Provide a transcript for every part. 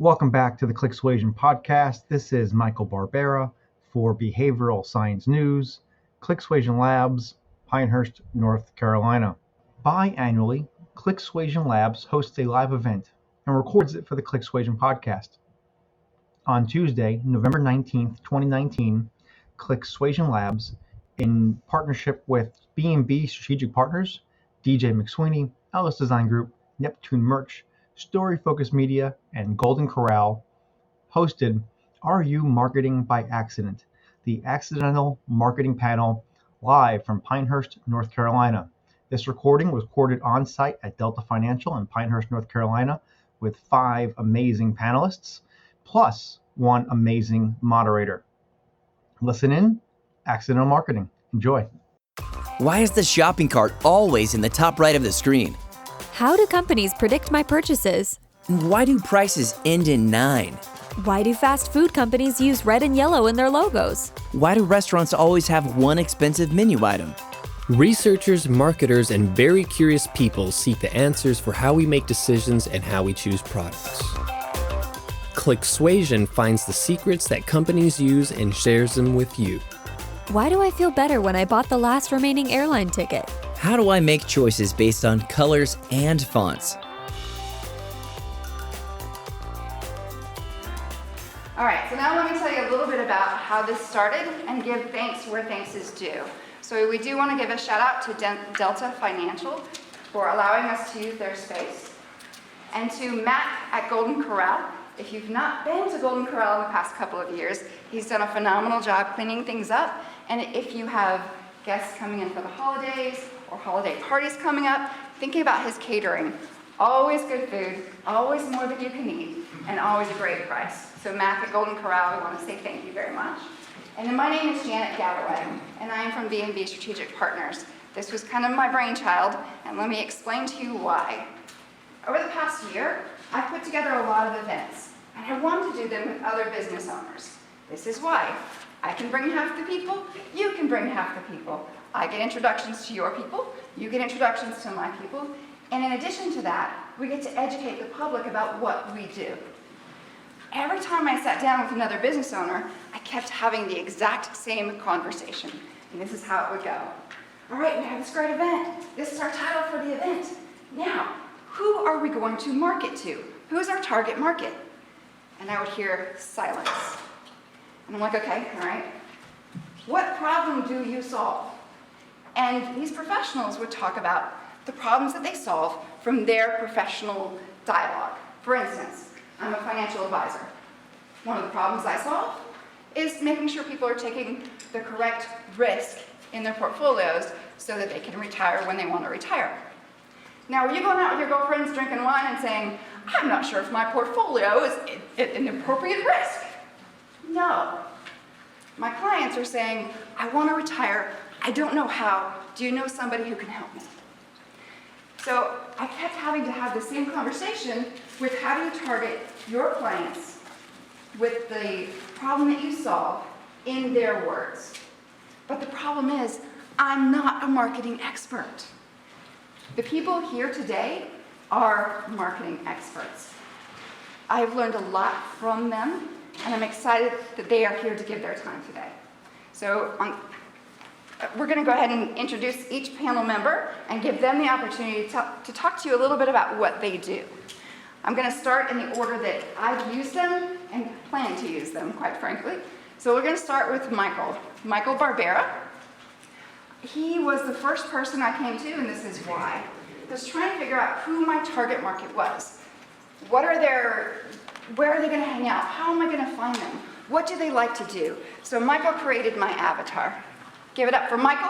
Welcome back to the Clicksuasion podcast. This is Michael Barbera for Behavioral Science News, Clicksuasion Labs, Pinehurst, North Carolina. Biannually, Clicksuasion Labs hosts a live event and records it for the Clicksuasion podcast. On Tuesday, November 19th, 2019, Clicksuasion Labs, in partnership with B&B Strategic Partners, DJ McSweeney, Ellis Design Group, Neptune Merch, Story Focus Media, and Golden Corral, hosted Are You Marketing by Accident? The Accidental Marketing Panel, live from Pinehurst, North Carolina. This recording was recorded on site at Delta Financial in Pinehurst, North Carolina, with 5 amazing panelists, plus 1 amazing moderator. Listen in, Accidental Marketing. Enjoy. Why is the shopping cart always in the top right of the screen? How do companies predict my purchases? And why do prices end in 9? Why do fast food companies use red and yellow in their logos? Why do restaurants always have one expensive menu item? Researchers, marketers, and very curious people seek the answers for how we make decisions and how we choose products. Clicksuasion finds the secrets that companies use and shares them with you. Why do I feel better when I bought the last remaining airline ticket? How do I make choices based on colors and fonts? All right, so now let me tell you a little bit about how this started and give thanks where thanks is due. So we do want to give a shout out to Delta Financial for allowing us to use their space, and to Matt at Golden Corral. If you've not been to Golden Corral in the past couple of years, he's done a phenomenal job cleaning things up. And if you have guests coming in for the holidays or holiday parties coming up, thinking about his catering. Always good food, always more than you can eat, and always a great price. So Matt at Golden Corral, we want to say thank you very much. And then my name is Janet Galloway, and I am from B&B Strategic Partners. This was kind of my brainchild, and let me explain to you why. Over the past year, I've put together a lot of events, and I wanted to do them with other business owners. This is why. I can bring half the people, you can bring half the people. I get introductions to your people, you get introductions to my people, and in addition to that, we get to educate the public about what we do. Every time I sat down with another business owner, I kept having the exact same conversation, and this is how it would go. All right, we have this great event. This is our title for the event. Now, who are we going to market to? Who's our target market? And I would hear silence. And I'm like, okay, all right. What problem do you solve? And these professionals would talk about the problems that they solve from their professional dialogue. For instance, I'm a financial advisor. One of the problems I solve is making sure people are taking the correct risk in their portfolios so that they can retire when they want to retire. Now, are you going out with your girlfriends drinking wine and saying, I'm not sure if my portfolio is an appropriate risk? No. My clients are saying, I want to retire, I don't know how, do you know somebody who can help me? So I kept having to have the same conversation with how do you target your clients with the problem that you solve in their words. But the problem is, I'm not a marketing expert. The people here today are marketing experts. I've learned a lot from them, and I'm excited that they are here to give their time today. So we're going to go ahead and introduce each panel member and give them the opportunity to talk to you a little bit about what they do. I'm going to start in the order that I've used them and plan to use them, quite frankly. So we're going to start with Michael Barbera. He was the first person I came to, and this is why. I was trying to figure out who my target market was. Where are they going to hang out? How am I going to find them? What do they like to do? So Michael created my avatar. Give it up for Michael.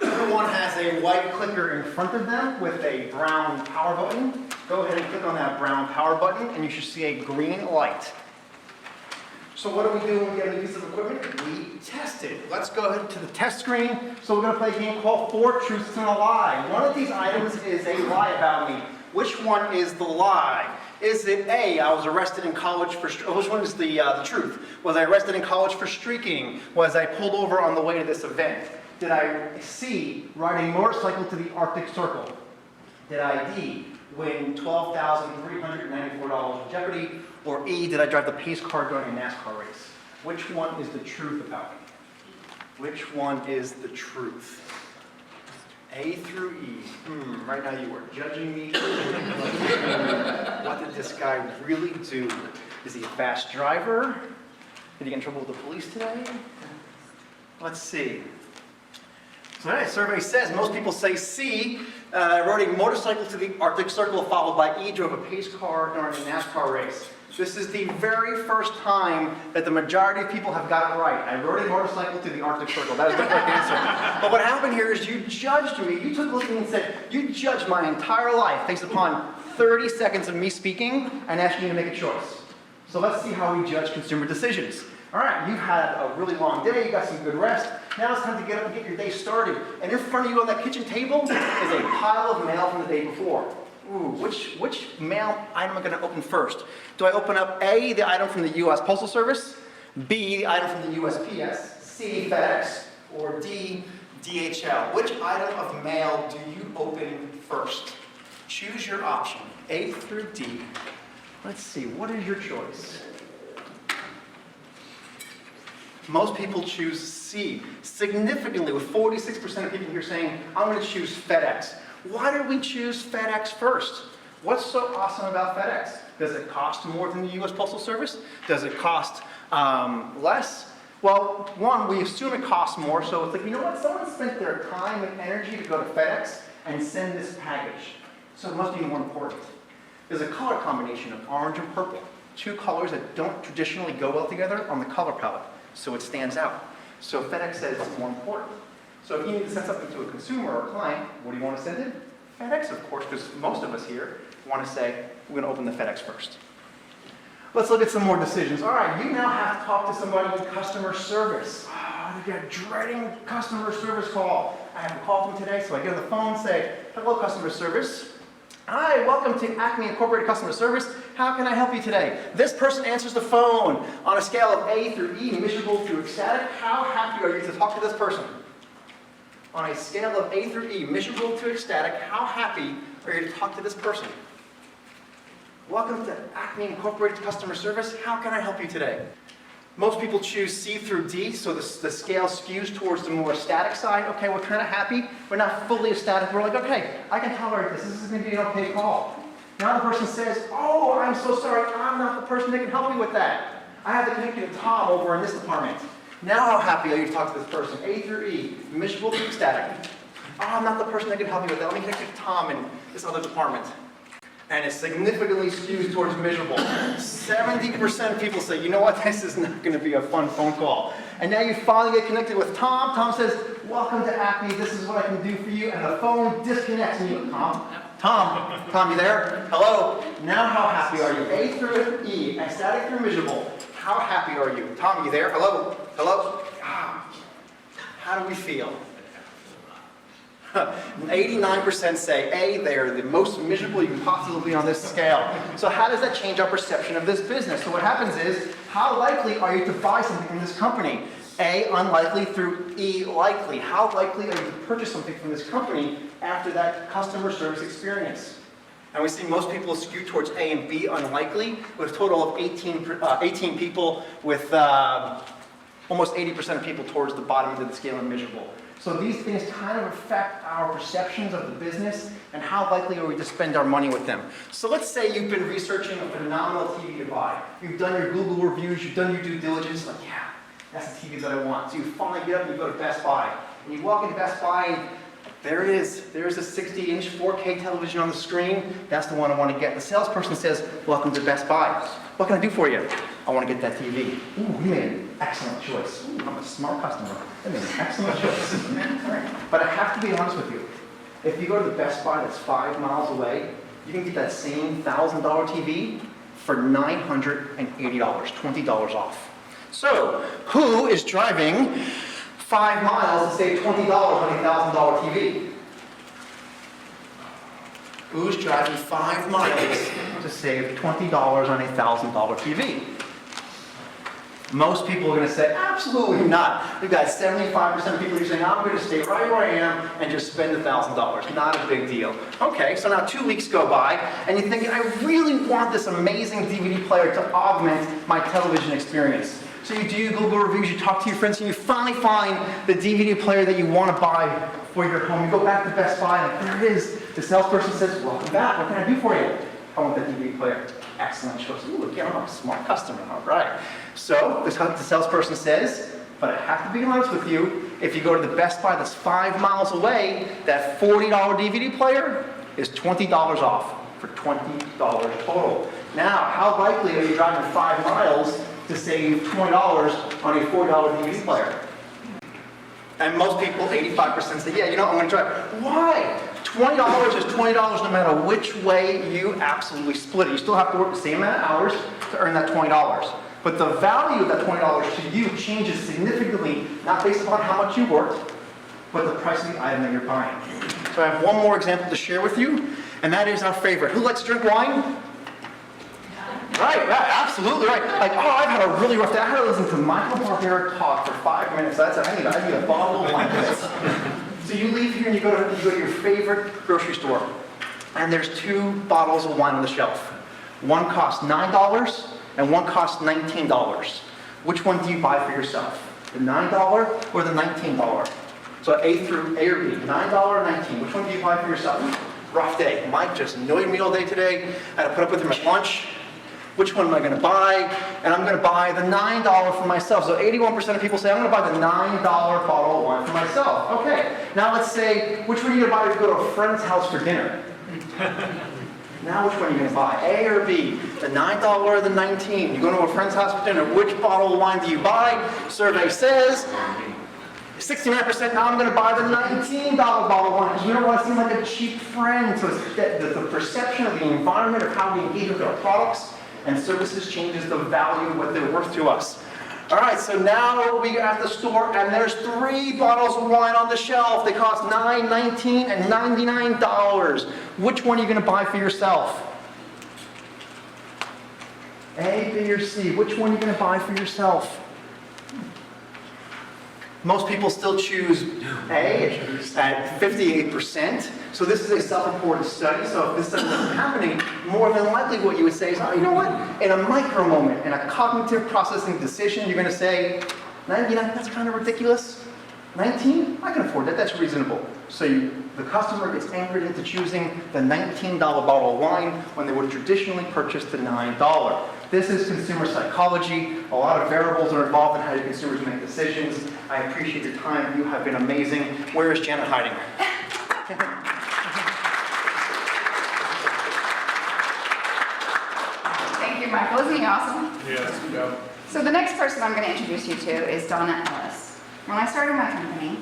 Everyone has a white clicker in front of them with a brown power button. Go ahead and click on that brown power button, and you should see a green light. So what do we do when we get a new piece of equipment? We test it. Let's go ahead to the test screen. So we're going to play a game called 4 Truths and a Lie. One of these items is a lie about me. Which one is the lie? Is it A, I was arrested in college for, which one is the truth? Was I arrested in college for streaking? Was I pulled over on the way to this event? Did I C, ride a motorcycle to the Arctic Circle? Did I D, win $12,394 in Jeopardy? Or E, did I drive the pace car during a NASCAR race? Which one is the truth about me? Which one is the truth? A through E. Right now you are judging me. What did this guy really do? Is he a fast driver? Did he get in trouble with the police today? Let's see. So the survey says most people say C, rode a motorcycle to the Arctic Circle, followed by E, drove a pace car during a NASCAR race. This is the very first time that the majority of people have got it right. I rode a motorcycle to the Arctic Circle. That is the correct answer. But what happened here is you judged me. You took a look at me and said, you judged my entire life based upon 30 seconds of me speaking and asked me to make a choice. So let's see how we judge consumer decisions. All right, you've had a really long day, you got some good rest. Now it's time to get up and get your day started. And in front of you on that kitchen table is a pile of mail from the day before. Ooh, which mail item am I going to open first? Do I open up A, the item from the U.S. Postal Service, B, the item from the USPS, C, FedEx, or D, DHL? Which item of mail do you open first? Choose your option, A through D. Let's see, what is your choice? Most people choose C, significantly, with 46% of people here saying, I'm going to choose FedEx. Why did we choose FedEx first? What's so awesome about FedEx? Does it cost more than the U.S. Postal Service? Does it cost less? Well, one, we assume it costs more, so it's like, you know what? Someone spent their time and energy to go to FedEx and send this package. So it must be more important. There's a color combination of orange and purple, two colors that don't traditionally go well together on the color palette, so it stands out. So FedEx says it's more important. So if you need to send something to a consumer or a client, what do you want to send it? FedEx, of course, because most of us here want to say, we're going to open the FedEx first. Let's look at some more decisions. All right, you now have to talk to somebody in customer service. Oh, you're dreading customer service call. I have to call them today, so I get on the phone and say, hello, customer service. Hi, welcome to Acme Incorporated Customer Service. How can I help you today? This person answers the phone. On a scale of A through E, miserable through ecstatic, how happy are you to talk to this person? On a scale of A through E, miserable to ecstatic, how happy are you to talk to this person? Welcome to Acme Incorporated Customer Service. How can I help you today? Most people choose C through D, so the scale skews towards the more ecstatic side. Okay, we're kind of happy. We're not fully ecstatic. We're like, okay, I can tolerate this. This is going to be an okay call. Now the person says, oh, I'm so sorry. I'm not the person that can help you with that. I have to connect you to Tom over in this department. Now how happy are you to talk to this person? A through E, miserable to ecstatic. Oh, I'm not the person that can help you with that. Let me connect you to Tom in this other department. And it significantly skews towards miserable. 70% of people say, you know what, this is not going to be a fun phone call. And now you finally get connected with Tom. Tom says, welcome to Acme, this is what I can do for you. And the phone disconnects and you go, Tom, you there? Hello? Now how happy are you? A through E, ecstatic through miserable. How happy are you? Tom, you there? Hello? Hello? How do we feel? 89% say A, they're the most miserable you can possibly be on this scale. So how does that change our perception of this business? So what happens is, how likely are you to buy something from this company? A, unlikely through E, likely. How likely are you to purchase something from this company after that customer service experience? And we see most people skew towards A and B, unlikely, with a total of 18 people, with almost 80% of people towards the bottom end of the scale and miserable. So these things kind of affect our perceptions of the business and how likely are we to spend our money with them. So let's say you've been researching a phenomenal TV to buy. You've done your Google reviews, you've done your due diligence, like, yeah, that's the TV that I want. So you finally get up and you go to Best Buy. And you walk into Best Buy and there it is. There's a 60-inch 4K television on the screen. That's the one I want to get. The salesperson says, welcome to Best Buy. What can I do for you? I want to get that TV. Ooh, you made an excellent choice. Ooh, I'm a smart customer. I made an excellent choice. All right. But I have to be honest with you. If you go to the Best Buy that's 5 miles away, you can get that same $1,000 TV for $980, $20 off. So, who is driving 5 miles to save $20 on a $1,000 TV? Who's driving 5 miles to save $20 on a $1,000 TV? Most people are going to say, absolutely not. We've got 75% of people who are saying, I'm going to stay right where I am and just spend $1,000. Not a big deal. Okay, so now 2 weeks go by, and you're thinking, I really want this amazing DVD player to augment my television experience. So you do your Google reviews, you talk to your friends, and you finally find the DVD player that you want to buy for your home. You go back to Best Buy, and there it is. The salesperson says, welcome back. What can I do for you? I want that DVD player. Excellent choice. Ooh, again, I'm a smart customer. All right. So the salesperson says, but I have to be honest with you, if you go to the Best Buy that's 5 miles away, that $40 DVD player is $20 off for $20 total. Now, how likely are you driving 5 miles to save $20 on a $4 DVD player? And most people, 85% say, yeah, you know, I'm going to try. Why? $20 is $20 no matter which way you absolutely split it. You still have to work the same amount of hours to earn that $20. But the value of that $20 to you changes significantly, not based upon how much you worked, but the price of the item that you're buying. So I have one more example to share with you, and that is our favorite. Who likes to drink wine? Right, absolutely right. Like, oh, I've had a really rough day. I had to listen to Michael Barbera talk for 5 minutes. That's it. I need a bottle of wine for this. So you leave here and you go to your favorite grocery store, and there's 2 bottles of wine on the shelf. One costs $9 and one costs $19. Which one do you buy for yourself? The $9 or the $19? So A or B, $9 or $19. Which one do you buy for yourself? Rough day. Mike just annoyed me all day today. I had to put up with him at lunch. Which one am I going to buy? And I'm going to buy the $9 for myself. So 81% of people say, I'm going to buy the $9 bottle of wine for myself. Okay, now let's say, which one are you going to buy to go to a friend's house for dinner? Now which one are you going to buy? A or B? The $9 or the $19? You go to a friend's house for dinner, which bottle of wine do you buy? Survey says 69%, now I'm going to buy the $19 bottle of wine because we don't want to seem like a cheap friend. So it's the perception of the environment of how we engage with our products and services changes the value of what they're worth to us. All right, so now we are at the store and there's 3 bottles of wine on the shelf. They cost $9, $19, and $99. Which one are you going to buy for yourself? A, B, or C? Which one are you going to buy for yourself? Most people still choose A at 58%. So this is a self-reported study. So if this study isn't happening, more than likely what you would say is, oh, you know what? In a micro moment, in a cognitive processing decision, you're going to say, 99, that's kind of ridiculous. 19, I can afford that. That's reasonable. So the customer gets anchored into choosing the $19 bottle of wine when they would have traditionally purchased the $9. This is consumer psychology. A lot of variables are involved in how your consumers make decisions. I appreciate your time. You have been amazing. Where is Janet hiding? Thank you, Michael. Isn't he awesome? Yes, yeah. So the next person I'm going to introduce you to is Donna Ellis. When I started my company,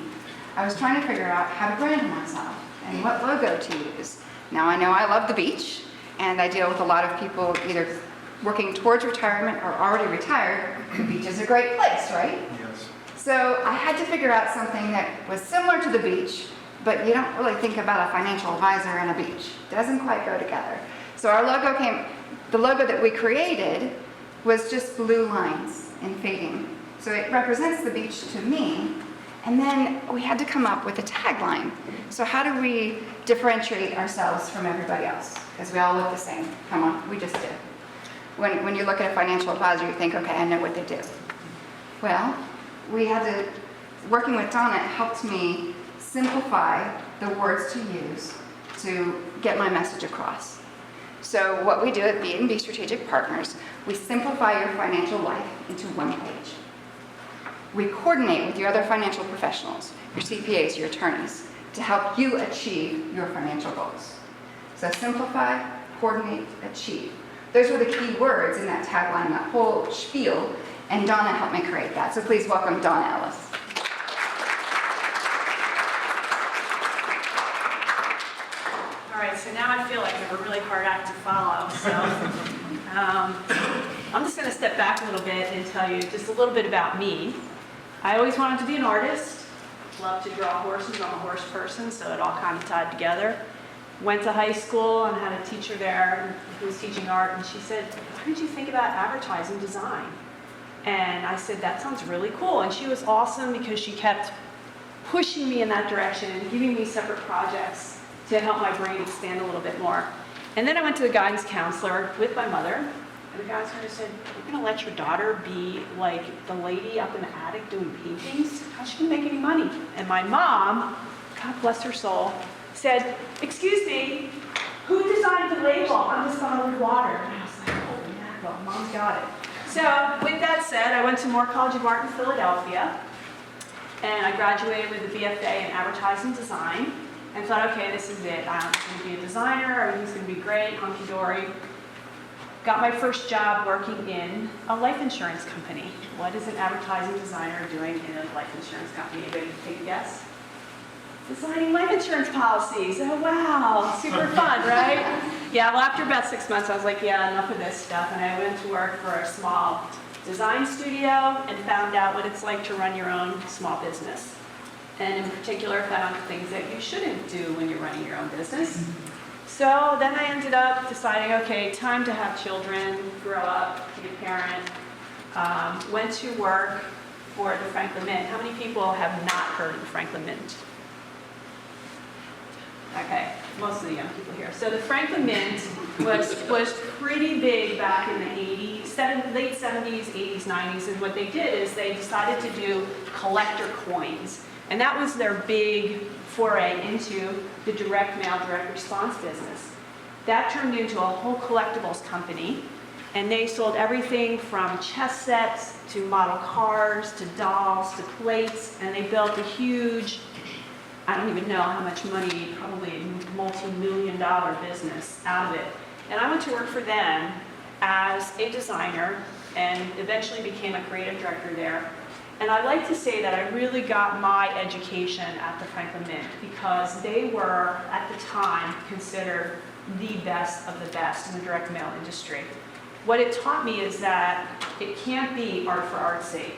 I was trying to figure out how to brand myself and what logo to use. Now I know I love the beach, and I deal with a lot of people either working towards retirement or already retired. The beach is a great place, right? Yes. So I had to figure out something that was similar to the beach, but you don't really think about a financial advisor and a beach. It doesn't quite go together. So the logo that we created was just blue lines and fading. So it represents the beach to me. And then we had to come up with a tagline. So how do we differentiate ourselves from everybody else? Because we all look the same. Come on, we just do. When you look at a financial advisor, you think, okay, I know what they do. Well, working with Donna, it helped me simplify the words to use to get my message across. So what we do at B&B Strategic Partners, we simplify your financial life into one page. We coordinate with your other financial professionals, your CPAs, your attorneys, to help you achieve your financial goals. So simplify, coordinate, achieve. Those were the key words in that tagline, that whole spiel, and Donna helped me create that. So please welcome Donna Ellis. All right, so now I feel like I have a really hard act to follow. So I'm just going to step back a little bit and tell you just a little bit about me. I always wanted to be an artist. Love to draw horses. I'm a horse person, so it all kind of tied together. Went to high school and had a teacher there who was teaching art, and she said, why did you think about advertising design? And I said, that sounds really cool. And she was awesome because she kept pushing me in that direction and giving me separate projects to help my brain expand a little bit more. And then I went to the guidance counselor with my mother, and the guidance counselor said, you're gonna let your daughter be like the lady up in the attic doing paintings? How's she gonna make any money? And my mom, God bless her soul, said, excuse me, who designed the label on this bottle of water? And I was like, holy mackerel, Mom's got it. So with that said, I went to Moore College of Art in Philadelphia, and I graduated with a BFA in advertising design, and thought, okay, this is it. I'm going to be a designer, everything's going to be great, hunky-dory. Got my first job working in a life insurance company. What is an advertising designer doing in a life insurance company? Anybody take a guess? Designing life insurance policies. Oh, wow, super fun, right? Yeah, well, after about 6 months, I was like, yeah, enough of this stuff, and I went to work for a small design studio and found out what it's like to run your own small business. And in particular, found things that you shouldn't do when you're running your own business. So then I ended up deciding, okay, time to have children, grow up, be a parent. Went to work for the Franklin Mint. How many people have not heard of the Franklin Mint? Okay, most of the young people here. So the Franklin Mint was pretty big back in the 80s, late 70s, 80s, 90s, and what they did is they decided to do collector coins. And that was their big foray into the direct mail, direct response business. That turned into a whole collectibles company, and they sold everything from chess sets to model cars to dolls to plates, and they built a huge, I don't even know how much money, probably a multi-million-dollar business out of it. And I went to work for them as a designer and eventually became a creative director there. And I like to say that I really got my education at the Franklin Mint because they were, at the time, considered the best of the best in the direct mail industry. What it taught me is that it can't be art for art's sake.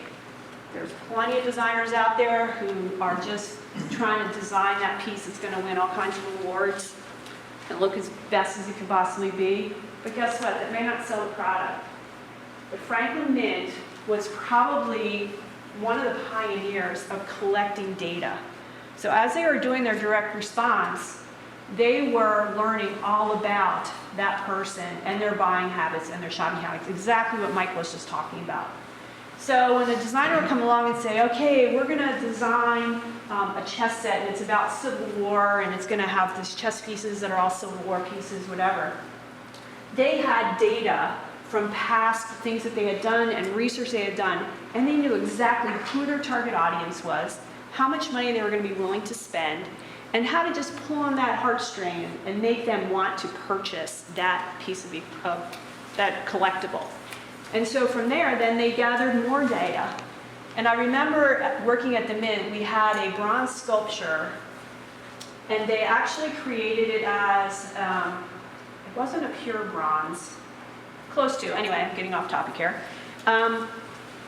There's plenty of designers out there who are just trying to design that piece that's going to win all kinds of awards and look as best as it can possibly be. But guess what? That may not sell the product. The Franklin Mint was probably one of the pioneers of collecting data. So as they were doing their direct response, they were learning all about that person and their buying habits and their shopping habits, exactly what Mike was just talking about. So when a designer would come along and say, okay, we're going to design a chess set and it's about Civil War and it's going to have these chess pieces that are all Civil War pieces, whatever. They had data from past things that they had done and research they had done, and they knew exactly who their target audience was, how much money they were going to be willing to spend, and how to just pull on that heartstring and make them want to purchase that piece of that collectible. And so from there, then they gathered more data. And I remember working at the Mint, we had a bronze sculpture, and they actually created it as, it wasn't a pure bronze, close to, anyway, I'm getting off topic here.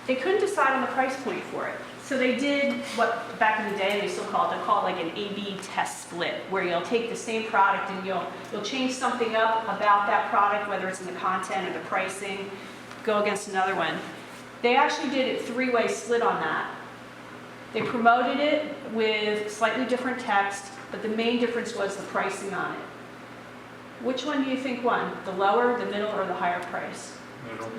They couldn't decide on the price point for it. So they did what back in the day they still called it like an A/B test split, where you'll take the same product and you'll change something up about that product, whether it's in the content or the pricing, go against another one. They actually did a three-way split on that. They promoted it with slightly different text, but the main difference was the pricing on it. Which one do you think won? The lower, the middle, or the higher price? Middle.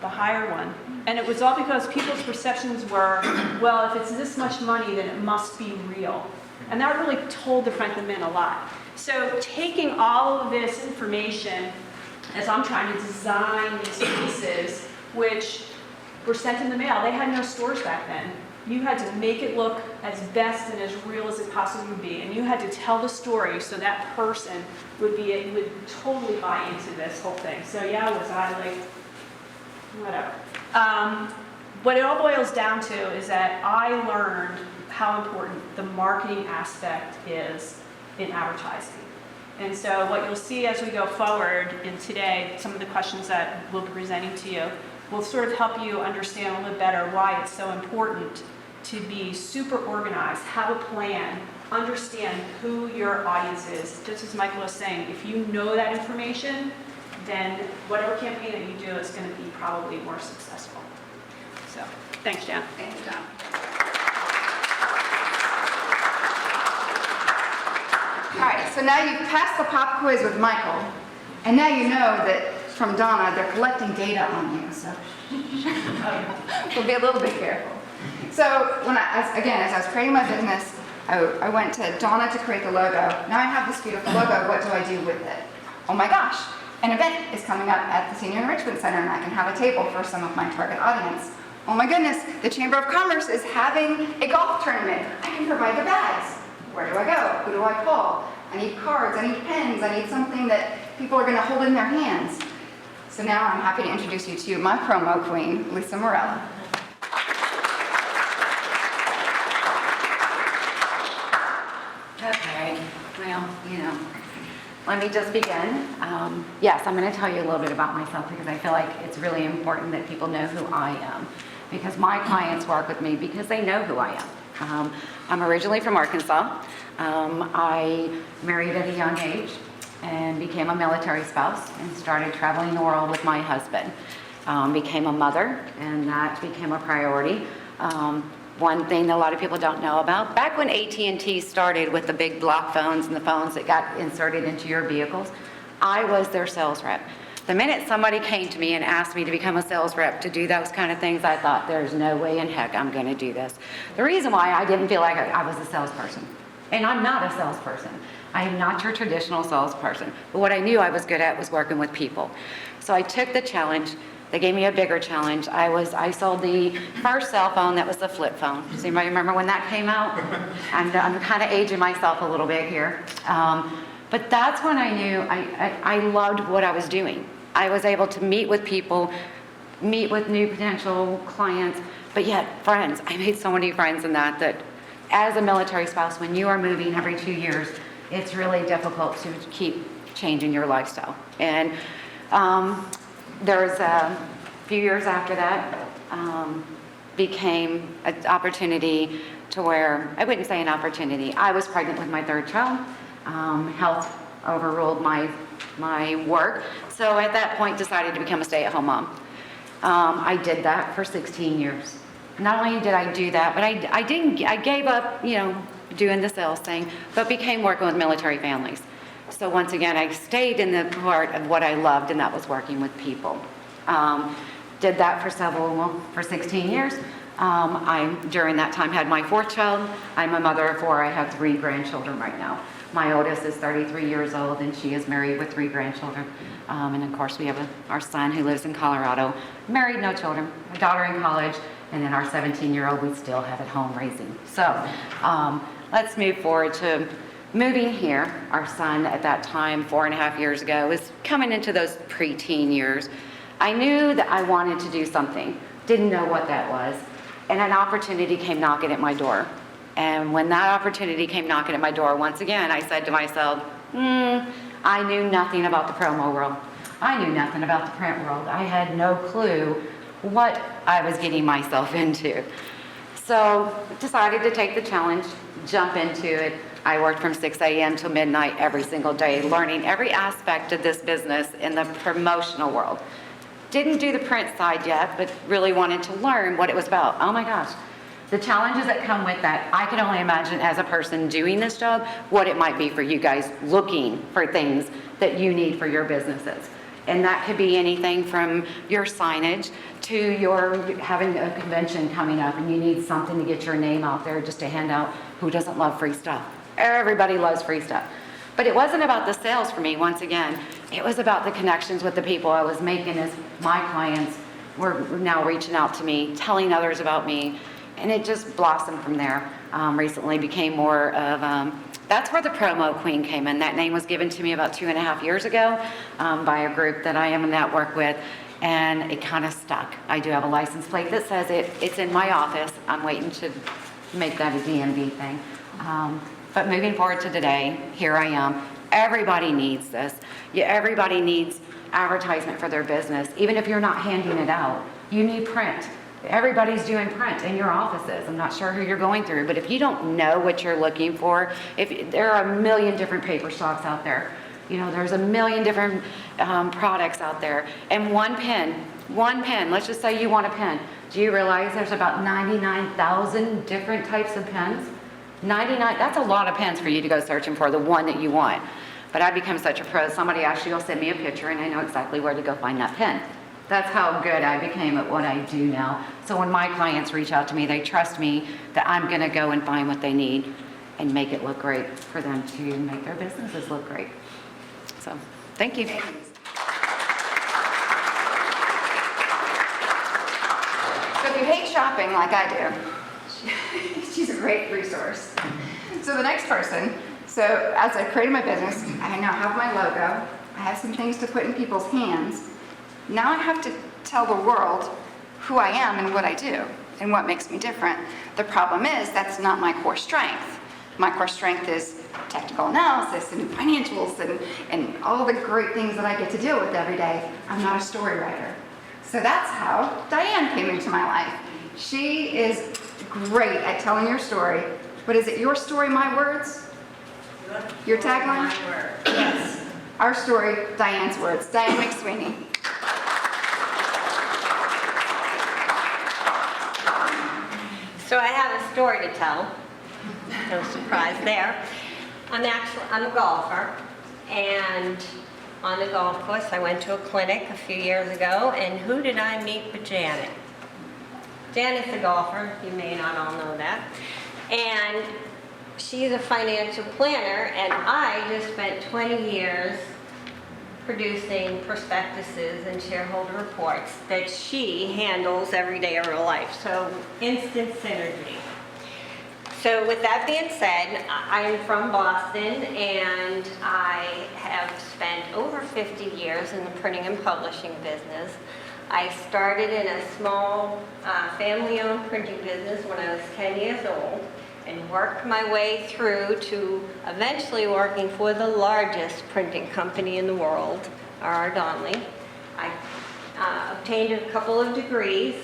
The higher one. And it was all because people's perceptions were, well, if it's this much money, then it must be real. And that really told the Franklin Mint a lot. So taking all of this information, as I'm trying to design these pieces, which were sent in the mail, they had no stores back then. You had to make it look as best and as real as it possibly would be. And you had to tell the story so that person would totally buy into this whole thing. So yeah, was I like, whatever. What it all boils down to is that I learned how important the marketing aspect is in advertising. And so what you'll see as we go forward in today, some of the questions that we'll be presenting to you will sort of help you understand a little bit better why it's so important to be super organized, have a plan, understand who your audience is. Just as Michael was saying, if you know that information, then whatever campaign that you do is going to be probably more successful. So, thanks, Jan. Thank you, John. All right, so now you've passed the pop quiz with Michael, and now you know that from Donna, they're collecting data on you, so we'll be a little bit careful. So as I was creating my business, I went to Donna to create the logo. Now I have this beautiful logo, what do I do with it? Oh my gosh, an event is coming up at the Senior Enrichment Center and I can have a table for some of my target audience. Oh my goodness, the Chamber of Commerce is having a golf tournament. I can provide the bags. Where do I go? Who do I call? I need cards, I need pens, I need something that people are gonna hold in their hands. So now I'm happy to introduce you to my promo queen, Lisa Morella. Okay, well, let me just begin. Yes, I'm going to tell you a little bit about myself because I feel like it's really important that people know who I am, because my clients work with me because they know who I am. I'm originally from Arkansas. I married at a young age and became a military spouse and started traveling the world with my husband. Became a mother, and that became a priority. One thing that a lot of people don't know about, back when AT&T started with the big block phones and the phones that got inserted into your vehicles, I was their sales rep. The minute somebody came to me and asked me to become a sales rep to do those kind of things, I thought, there's no way in heck I'm gonna do this. The reason why I didn't feel like I was a salesperson, and I'm not a salesperson. I am not your traditional salesperson, but what I knew I was good at was working with people. So I took the challenge. They gave me a bigger challenge. I sold the first cell phone that was the flip phone. Does anybody remember when that came out? I'm kind of aging myself a little bit here. But that's when I knew I loved what I was doing. I was able to meet with people, meet with new potential clients, but yet friends. I made so many friends in that as a military spouse, when you are moving every 2 years, it's really difficult to keep changing your lifestyle. And there's a few years after that, became an opportunity to where, I wouldn't say an opportunity, I was pregnant with my third child. Health overruled my work. So at that point, decided to become a stay-at-home mom. I did that for 16 years. Not only did I do that, but I gave up, doing the sales thing, but became working with military families. So once again, I stayed in the part of what I loved, and that was working with people. Did that for 16 years. During that time, had my fourth child. I'm a mother of 4. I have 3 grandchildren right now. My oldest is 33 years old, and she is married with 3 grandchildren. And of course, we have our son who lives in Colorado, married, no children, a daughter in college, and then our 17-year-old we still have at home raising. So let's move forward to moving here. Our son at that time, 4.5 years ago, was coming into those preteen years. I knew that I wanted to do something, didn't know what that was, and an opportunity came knocking at my door. And when that opportunity came knocking at my door, once again, I said to myself, I knew nothing about the promo world. I knew nothing about the print world. I had no clue what I was getting myself into. So decided to take the challenge, jump into it. I worked from 6 a.m. till midnight every single day, learning every aspect of this business in the promotional world. Didn't do the print side yet, but really wanted to learn what it was about. Oh my gosh, the challenges that come with that, I can only imagine as a person doing this job, what it might be for you guys looking for things that you need for your businesses. And that could be anything from your signage to your having a convention coming up and you need something to get your name out there just to hand out. Who doesn't love free stuff? Everybody loves free stuff. But it wasn't about the sales for me, once again. It was about the connections with the people I was making as my clients were now reaching out to me, telling others about me, and it just blossomed from there. Recently became more of, that's where the promo queen came in. That name was given to me about 2.5 years ago by a group that I am in network with, and it kind of stuck. I do have a license plate that says it. It's in my office. I'm waiting to make that a DMV thing. But moving forward to today, here I am. Everybody needs this. Everybody needs advertisement for their business. Even if you're not handing it out, you need print. Everybody's doing print in your offices. I'm not sure who you're going through, but if you don't know what you're looking for, if there are a million different paper stocks out there, You know, there's a million different products out there. And one pen, let's just say you want a pen. Do you realize there's about 99,000 different types of pens? 99, that's a lot of pens for you to go searching for the one that you want. But I become such a pro, somebody actually will send me a picture and I know exactly where to go find that pen. That's how good I became at what I do now. So when my clients reach out to me, they trust me that I'm gonna go and find what they need and make it look great for them to make their businesses look great. So, thank you. So if you hate shopping like I do, she's a great resource. So the next person, so as I created my business, I now have my logo, I have some things to put in people's hands. Now I have to tell the world who I am and what I do and what makes me different. The problem is that's not my core strength. My core strength is technical analysis and financials and all the great things that I get to deal with every day. I'm not a story writer. So that's how Diane came into my life. She is great at telling your story. But is it your story, my words? Your tagline? My words. Yes. Our story, Diane's words. Diane McSweeney. So I have a story to tell. No surprise there. I'm a golfer, and on the golf course I went to a clinic a few years ago, and who did I meet but Janet? Janet's a golfer, you may not all know that. And she's a financial planner, and I just spent 20 years producing prospectuses and shareholder reports that she handles every day of her life. So instant synergy. So with that being said, I'm from Boston, and I have spent over 50 years in the printing and publishing business. I started in a small family-owned printing business when I was 10 years old, and worked my way through to eventually working for the largest printing company in the world, R.R. Donnelley. I obtained a couple of degrees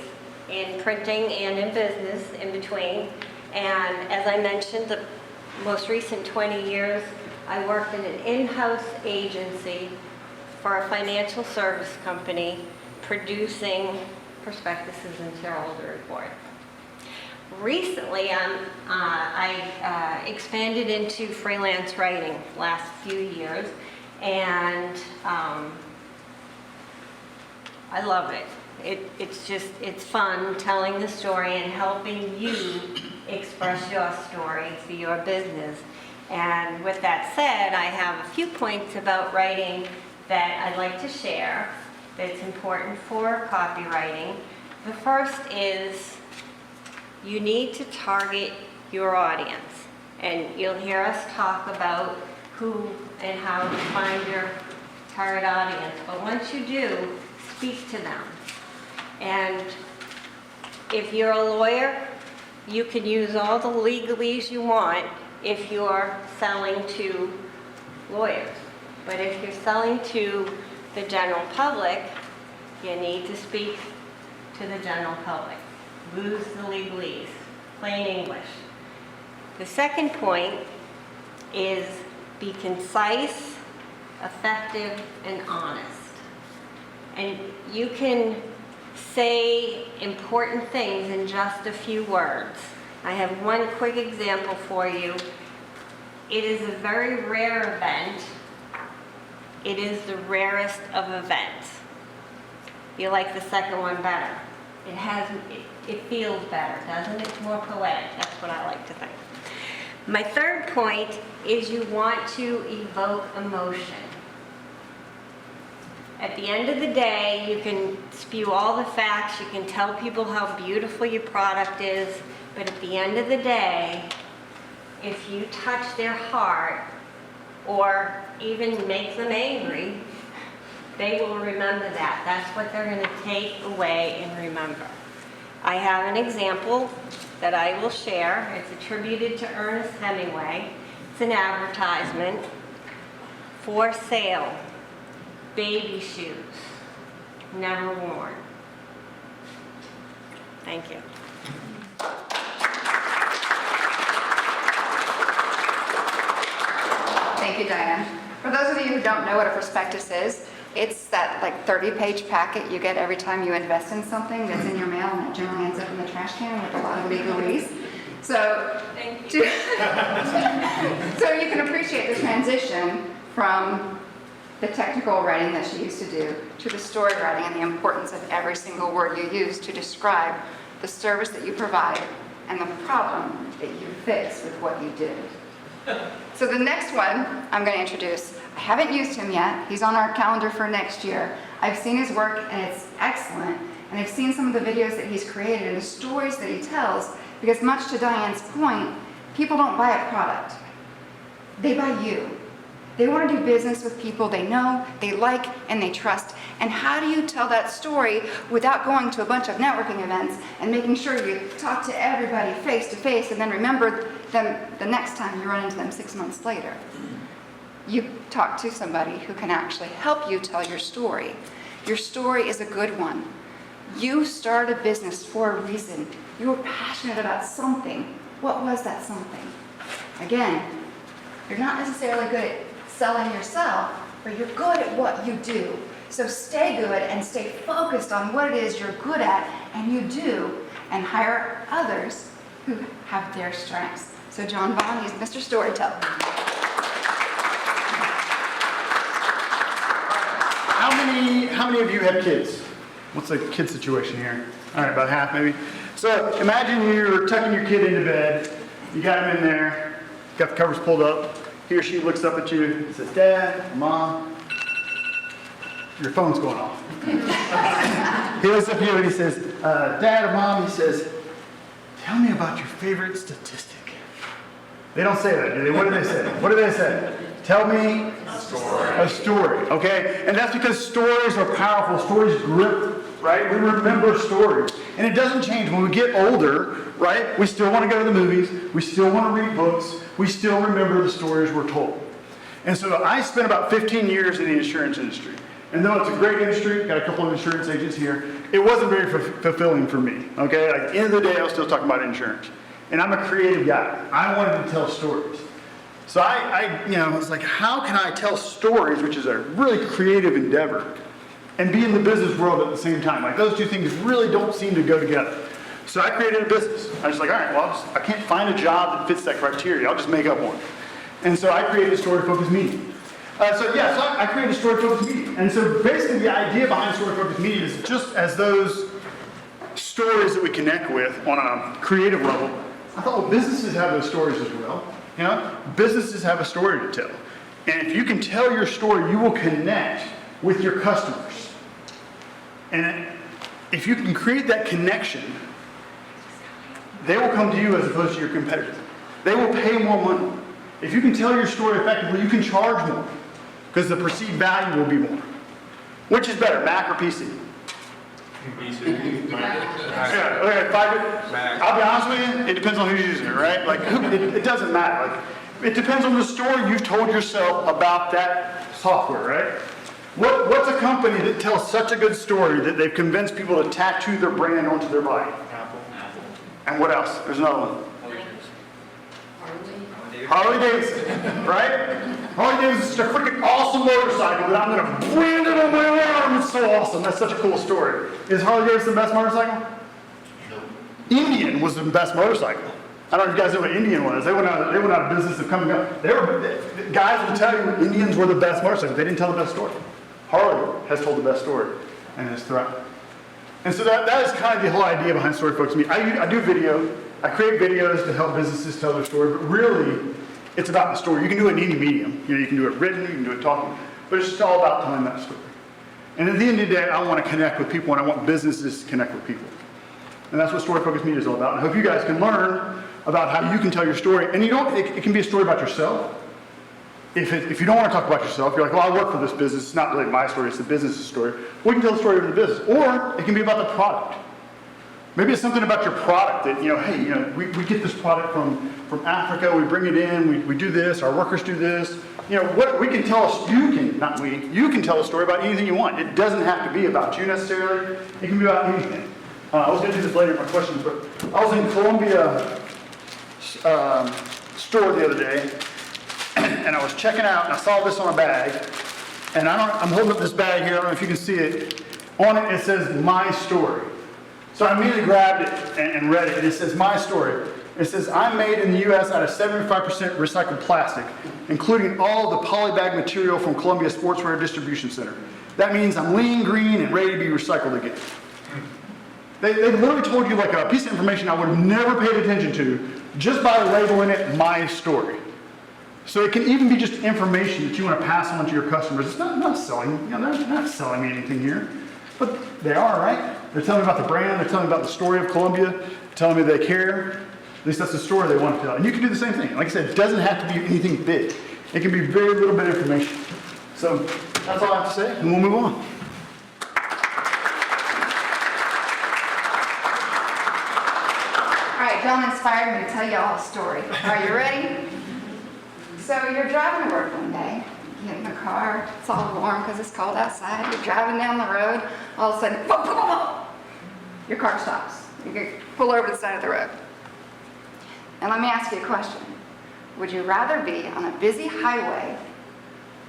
in printing and in business in between. And as I mentioned, the most recent 20 years, I worked in an in-house agency for a financial service company producing prospectuses and shareholder reports. Recently, I expanded into freelance writing last few years, and I love it. It's fun telling the story and helping you express your story for your business. And with that said, I have a few points about writing that I'd like to share that's important for copywriting. The first is you need to target your audience. And you'll hear us talk about who and how to find your target audience. But once you do, speak to them. And if you're a lawyer, you can use all the legalese you want if you're selling to lawyers. But if you're selling to the general public, you need to speak to the general public. Lose the legalese, plain English. The second point is be concise, effective, and honest. And you can say important things in just a few words. I have one quick example for you. It is a very rare event. It is the rarest of events. You like the second one better. It feels better, doesn't it? It's more poetic. That's what I like to think. My third point is you want to evoke emotion. At the end of the day, you can spew all the facts, you can tell people how beautiful your product is, but at the end of the day, if you touch their heart or even make them angry, they will remember that. That's what they're going to take away and remember. I have an example that I will share. It's attributed to Ernest Hemingway. It's an advertisement for sale. Baby shoes, never worn. Thank you. Thank you, Diane. For those of you who don't know what a prospectus is, it's that like 30-page packet you get every time you invest in something that's in your mail, and it generally ends up in the trash can with a lot of legalese. So, so you can appreciate the transition from the technical writing that she used to do to the story writing and the importance of every single word you use to describe the service that you provide and the problem that you fix with what you do. So the next one I'm going to introduce, I haven't used him yet. He's on our calendar for next year. I've seen his work and it's excellent. And I've seen some of the videos that he's created and the stories that he tells, because much to Diane's point, people don't buy a product. They buy you. They want to do business with people they know, they like, and they trust. And how do you tell that story without going to a bunch of networking events and making sure you talk to everybody face to face and then remember them the next time you run into them 6 months later? You talk to somebody who can actually help you tell your story. Your story is a good one. You start a business for a reason. You were passionate about something. What was that something? Again, you're not necessarily good at selling yourself, but you're good at what you do. So stay good and stay focused on what it is you're good at and you do, and hire others who have their strengths. So John Vaughn, he's Mr. Storyteller. How many of you have kids? What's the kid situation here? All right, about half maybe. So imagine you're tucking your kid into bed. You got him in there, got the covers pulled up. He or she looks up at you and says, Dad, Mom, your phone's going off. He looks up at you and he says, Dad or Mom, he says, tell me about your favorite statistic. They don't say that, do they? What do they say? What do they say? Tell me a story, okay? And that's because stories are powerful. Stories grip, right? We remember stories. And it doesn't change when we get older, right? We still want to go to the movies. We still want to read books. We still remember the stories we're told. And so I spent about 15 years in the insurance industry. And though it's a great industry, got a couple of insurance agents here, it wasn't very fulfilling for me, okay? Like, at the end of the day, I was still talking about insurance. And I'm a creative guy. I wanted to tell stories. So I was like, how can I tell stories, which is a really creative endeavor, and be in the business world at the same time? Like, those two things really don't seem to go together. So I created a business. I was like, all right, well, I can't find a job that fits that criteria. I'll just make up one. And so I created a story-focused media. So I created a story-focused media. And so basically the idea behind story-focused media is just as those stories that we connect with on a creative level, I thought, well, businesses have those stories as well. You know, businesses have a story to tell. And if you can tell your story, you will connect with your customers. And if you can create that connection, they will come to you as opposed to your competitor. They will pay more money. If you can tell your story effectively, you can charge more because the perceived value will be more. Which is better, Mac or PC? Yeah, okay, I'll be honest with you, it depends on who's using it, right? Like, it doesn't matter. Like, it depends on the story you've told yourself about that software, right? What's a company that tells such a good story that they've convinced people to tattoo their brand onto their body? Apple. And what else? There's another one. Harley Davidson, right? Harley Davidson is a freaking awesome motorcycle that I'm going to brand it on my arm. It's so awesome. That's such a cool story. Is Harley Davidson the best motorcycle? No. Indian was the best motorcycle. I don't know if you guys know what Indian was. They went out of business of coming up. Guys will tell you Indians were the best motorcycle. They didn't tell the best story. Harley has told the best story and has thrived. And so that is kind of the whole idea behind Story Focused Media. I do video. I create videos to help businesses tell their story, but really, it's about the story. You can do it in any medium. You know, you can do it written, you can do it talking, but it's just all about telling that story. And at the end of the day, I want to connect with people, and I want businesses to connect with people. And that's what Story Focused Media is all about. And I hope you guys can learn about how you can tell your story. And it can be a story about yourself. If you don't want to talk about yourself, you're like, well, I work for this business. It's not really my story, it's the business's story. We can tell the story of the business. Or it can be about the product. Maybe it's something about your product that, hey, we get this product from Africa, we bring it in, we do this, our workers do this. What we can tell us, you can tell a story about anything you want. It doesn't have to be about you necessarily. It can be about anything. I was going to do this later in my questions, but I was in Columbia store the other day, and I was checking out, and I saw this on a bag, and I'm holding up this bag here, I don't know if you can see it. On it, it says, my story. So I immediately grabbed it and read it, and it says, my story. It says, I'm made in the U.S. out of 75% recycled plastic, including all of the polybag material from Columbia Sportswear Distribution Center. That means I'm lean, green, and ready to be recycled again. They literally told you like a piece of information I would have never paid attention to just by labeling it my story. So it can even be just information that you want to pass on to your customers. It's not selling, they're not selling me anything here. But they are, right? They're telling me about the brand, they're telling me about the story of Columbia, they're telling me they care. At least that's the story they want to tell. And you can do the same thing. Like I said, it doesn't have to be anything big. It can be very little bit of information. So that's all I have to say, and we'll move on. All right, John inspired me to tell you all a story. Are you ready? So you're driving to work one day, you get in the car, it's all warm because it's cold outside, you're driving down the road, all of a sudden, boom, boom, boom, boom, your car stops. You pull over the side of the road. And let me ask you a question. Would you rather be on a busy highway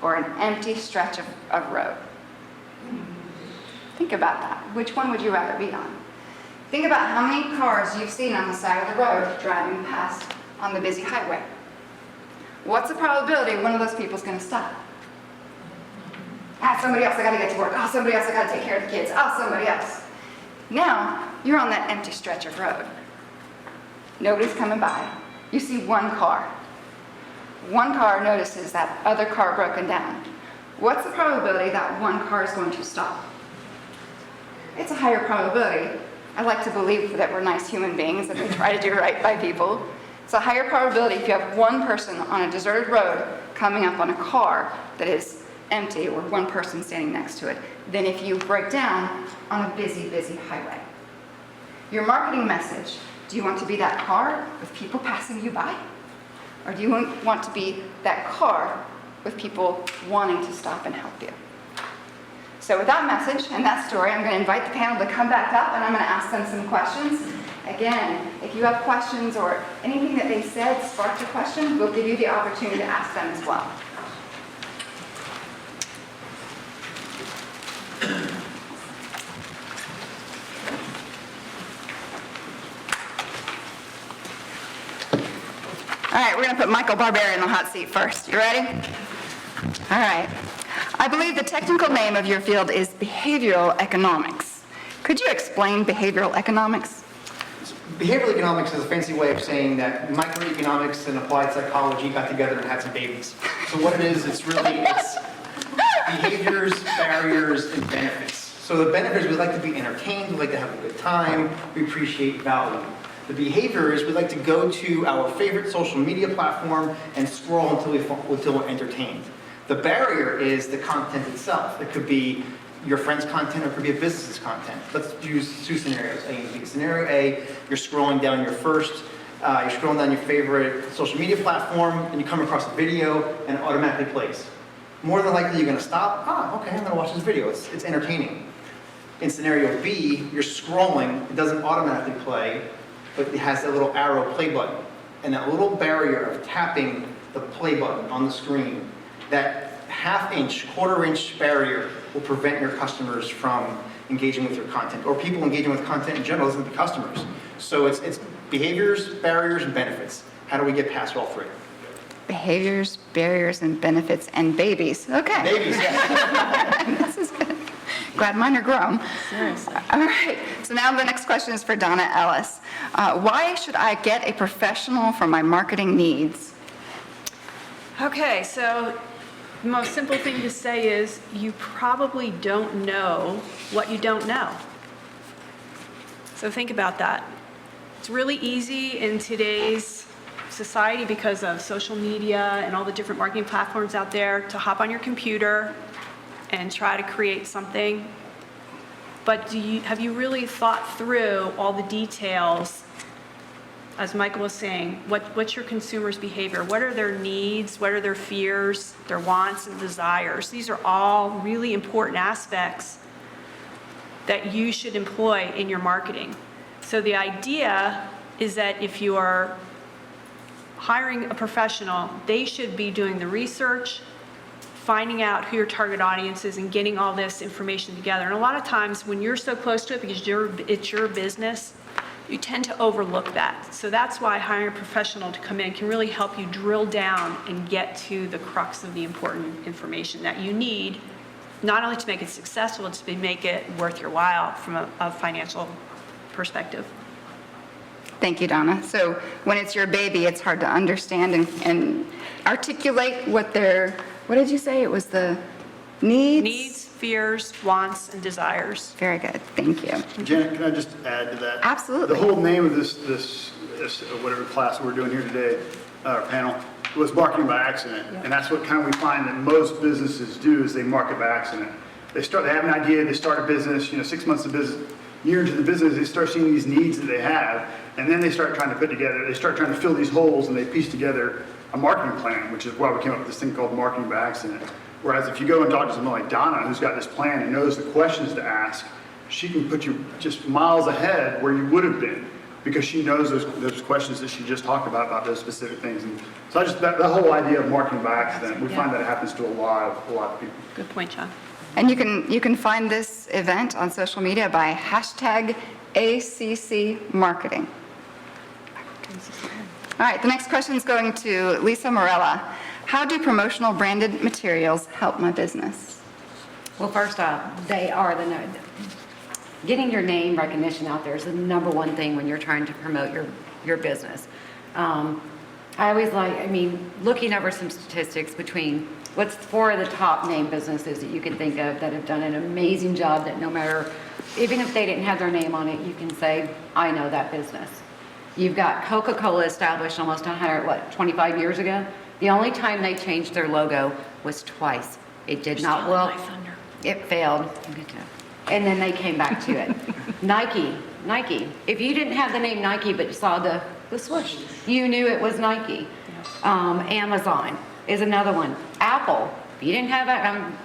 or an empty stretch of road? Think about that. Which one would you rather be on? Think about how many cars you've seen on the side of the road driving past on the busy highway. What's the probability one of those people's going to stop? Ah, somebody else, I got to get to work. Oh, somebody else, I got to take care of the kids. Oh, somebody else. Now, you're on that empty stretch of road. Nobody's coming by. You see one car. One car notices that other car broken down. What's the probability that one car is going to stop? It's a higher probability. I like to believe that we're nice human beings and we try to do right by people. It's a higher probability if you have one person on a deserted road coming up on a car that is empty or one person standing next to it than if you break down on a busy, busy highway. Your marketing message, do you want to be that car with people passing you by? Or do you want to be that car with people wanting to stop and help you? So with that message and that story, I'm going to invite the panel to come back up and I'm going to ask them some questions. Again, if you have questions or anything that they said sparked a question, we'll give you the opportunity to ask them as well. All right, we're going to put Michael Barbera in the hot seat first. You ready? All right. I believe the technical name of your field is behavioral economics. Could you explain behavioral economics? Behavioral economics is a fancy way of saying that microeconomics and applied psychology got together and had some babies. So what it is, it's behaviors, barriers, and benefits. So the benefits, we like to be entertained, we like to have a good time, we appreciate value. The behavior is we like to go to our favorite social media platform and scroll until we're entertained. The barrier is the content itself. It could be your friend's content or it could be a business's content. Let's use two scenarios, A and B. Scenario A, you're scrolling down your favorite social media platform and you come across a video and it automatically plays. More than likely you're going to stop. Okay, I'm going to watch this video. It's entertaining. In scenario B, you're scrolling, it doesn't automatically play, but it has that little arrow play button. And that little barrier of tapping the play button on the screen, that half-inch, quarter-inch barrier will prevent your customers from engaging with your content, or people engaging with content in general doesn't be customers. So it's behaviors, barriers, and benefits. How do we get past all three? Behaviors, barriers, and benefits, and babies. Okay. Babies, yeah. This is good. Glad mine are grown. Seriously. All right. So now the next question is for Donna Ellis. Why should I get a professional for my marketing needs? Okay, so the most simple thing to say is you probably don't know what you don't know. So think about that. It's really easy in today's society because of social media and all the different marketing platforms out there to hop on your computer and try to create something. But have you really thought through all the details? As Michael was saying, what's your consumer's behavior? What are their needs? What are their fears, their wants and desires? These are all really important aspects that you should employ in your marketing. So the idea is that if you are hiring a professional, they should be doing the research, finding out who your target audience is and getting all this information together. And a lot of times when you're so close to it because it's your business, you tend to overlook that. So that's why hiring a professional to come in can really help you drill down and get to the crux of the important information that you need, not only to make it successful, but to make it worth your while from a financial perspective. Thank you, Donna. So when it's your baby, it's hard to understand and articulate what did you say? It was the needs? Needs, fears, wants, and desires. Very good. Thank you. Janet, can I just add to that? Absolutely. The whole name of this whatever class we're doing here today, panel, was marketing by accident. And that's what kind of we find that most businesses do is they market by accident. They have an idea, they start a business, 6 months of business, year into the business, they start seeing these needs that they have, and then they start trying to fill these holes, and they piece together a marketing plan, which is why we came up with this thing called marketing by accident. Whereas if you go and talk to someone like Donna, who's got this plan and knows the questions to ask, she can put you just miles ahead where you would have been, because she knows those questions that she just talked about those specific things. And so that whole idea of marketing by accident, we find that it happens to a lot of people. Good point, John. And you can find this event on social media by #ACCMarketing. All right, the next question is going to Lisa Morella. How do promotional branded materials help my business? Well, first off, getting your name recognition out there is the number one thing when you're trying to promote your business. I always looking over some statistics between what's 4 of the top name businesses that you can think of that have done an amazing job, that no matter, even if they didn't have their name on it, you can say, I know that business. You've got Coca-Cola, established almost 25 years ago. The only time they changed their logo was twice. It did not work. It failed. And then they came back to it. Nike. If you didn't have the name Nike but you saw the swoosh, you knew it was Nike. Amazon is another one. Apple. If you didn't have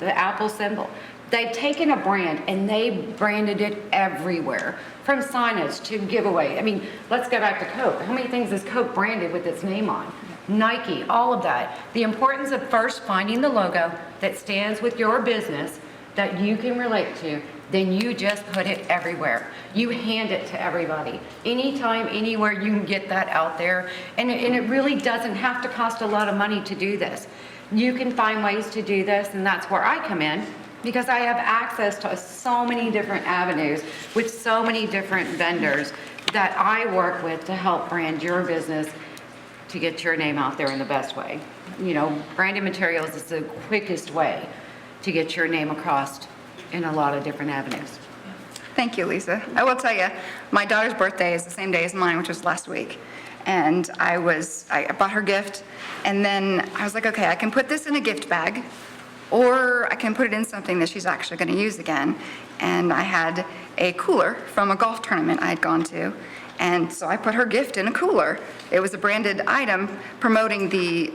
the Apple symbol. They've taken a brand and they branded it everywhere, from signage to giveaway. Let's go back to Coke. How many things is Coke branded with its name on? Nike, all of that. The importance of first finding the logo that stands with your business that you can relate to, then you just put it everywhere. You hand it to everybody. Anytime, anywhere, you can get that out there. And it really doesn't have to cost a lot of money to do this. You can find ways to do this, and that's where I come in, because I have access to so many different avenues with so many different vendors that I work with to help brand your business to get your name out there in the best way. Branded materials is the quickest way to get your name across in a lot of different avenues. Thank you, Lisa. I will tell you, my daughter's birthday is the same day as mine, which was last week. And I bought her gift, and then I was like, okay, I can put this in a gift bag, or I can put it in something that she's actually going to use again. And I had a cooler from a golf tournament I had gone to, and so I put her gift in a cooler. It was a branded item promoting the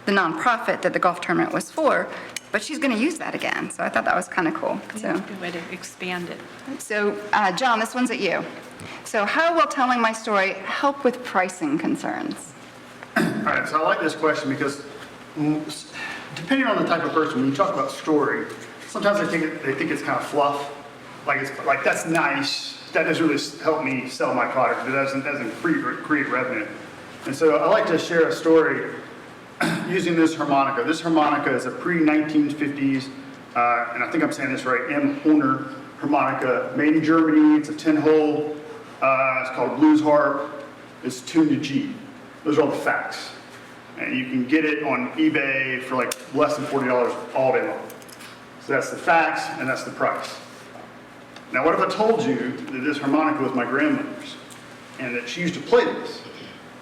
nonprofit that the golf tournament was for, but she's going to use that again. So I thought that was kind of cool. Yeah, good way to expand it. So, John, this one's at you. So how will telling my story help with pricing concerns? All right, so I like this question because depending on the type of person, when you talk about story, sometimes they think it's kind of fluff, like that's nice. That doesn't really help me sell my product. It doesn't create revenue. And so I like to share a story using this harmonica. This harmonica is a pre-1950s, and I think I'm saying this right, M. Horner harmonica, made in Germany. It's a 10-hole. It's called blues harp. It's tuned to G. Those are all the facts. And you can get it on eBay for like less than $40 all day long. So that's the facts, and that's the price. Now, what if I told you that this harmonica was my grandmother's, and that she used to play this?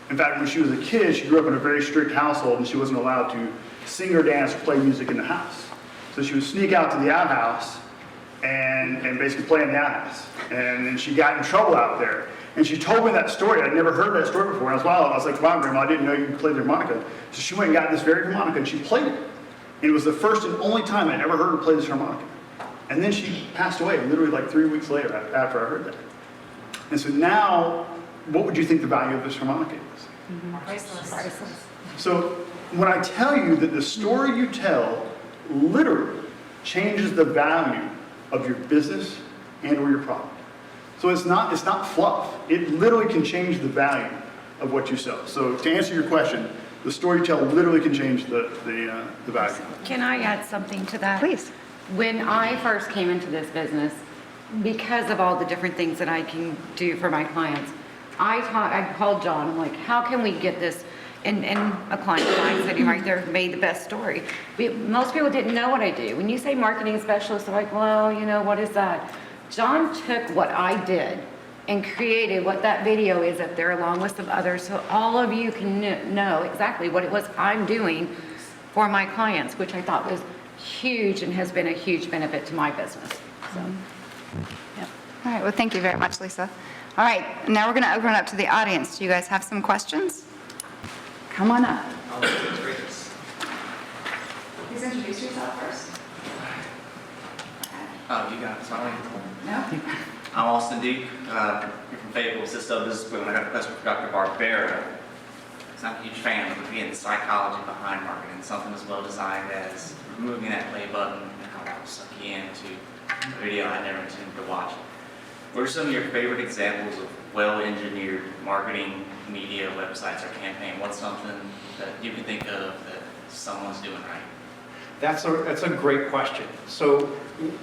In fact, when she was a kid, she grew up in a very strict household, and she wasn't allowed to sing or dance or play music in the house. So she would sneak out to the outhouse and basically play in the outhouse. And then she got in trouble out there. And she told me that story. I'd never heard that story before. I was like, wow, Grandma, I didn't know you could play the harmonica. So she went and got this very harmonica, and she played it. And it was the first and only time I'd ever heard her play this harmonica. And then she passed away, literally like 3 weeks later after I heard that. And so now, what would you think the value of this harmonica is? Priceless. So when I tell you that the story you tell literally changes the value of your business and or your product. So it's not fluff. It literally can change the value of what you sell. So to answer your question, the story you tell literally can change the value. Can I add something to that? Please. When I first came into this business, because of all the different things that I can do for my clients, I called John. I'm like, how can we get this? And a client of mine sitting right there made the best story. Most people didn't know what I do. When you say marketing specialist, they're like, well, you know, what is that? John took what I did and created what that video is up there along with some others, so all of you can know exactly what it was I'm doing for my clients, which I thought was huge and has been a huge benefit to my business. So, All right, well, thank you very much, Lisa. All right, now we're going to open it up to the audience. Do you guys have some questions? Come on up. Please introduce yourself first. Oh, you got it, sorry. No? I'm Austin Duke. You're from Fayetteville, Sisto. This is when I got a question for Dr. Barbera. I'm a huge fan of the psychology behind marketing, something as well designed as removing that play button and how that will suck you into a video I never intended to watch. What are some of your favorite examples of well-engineered marketing, media, websites, or campaign? What's something that you can think of that someone's doing right? That's a great question. So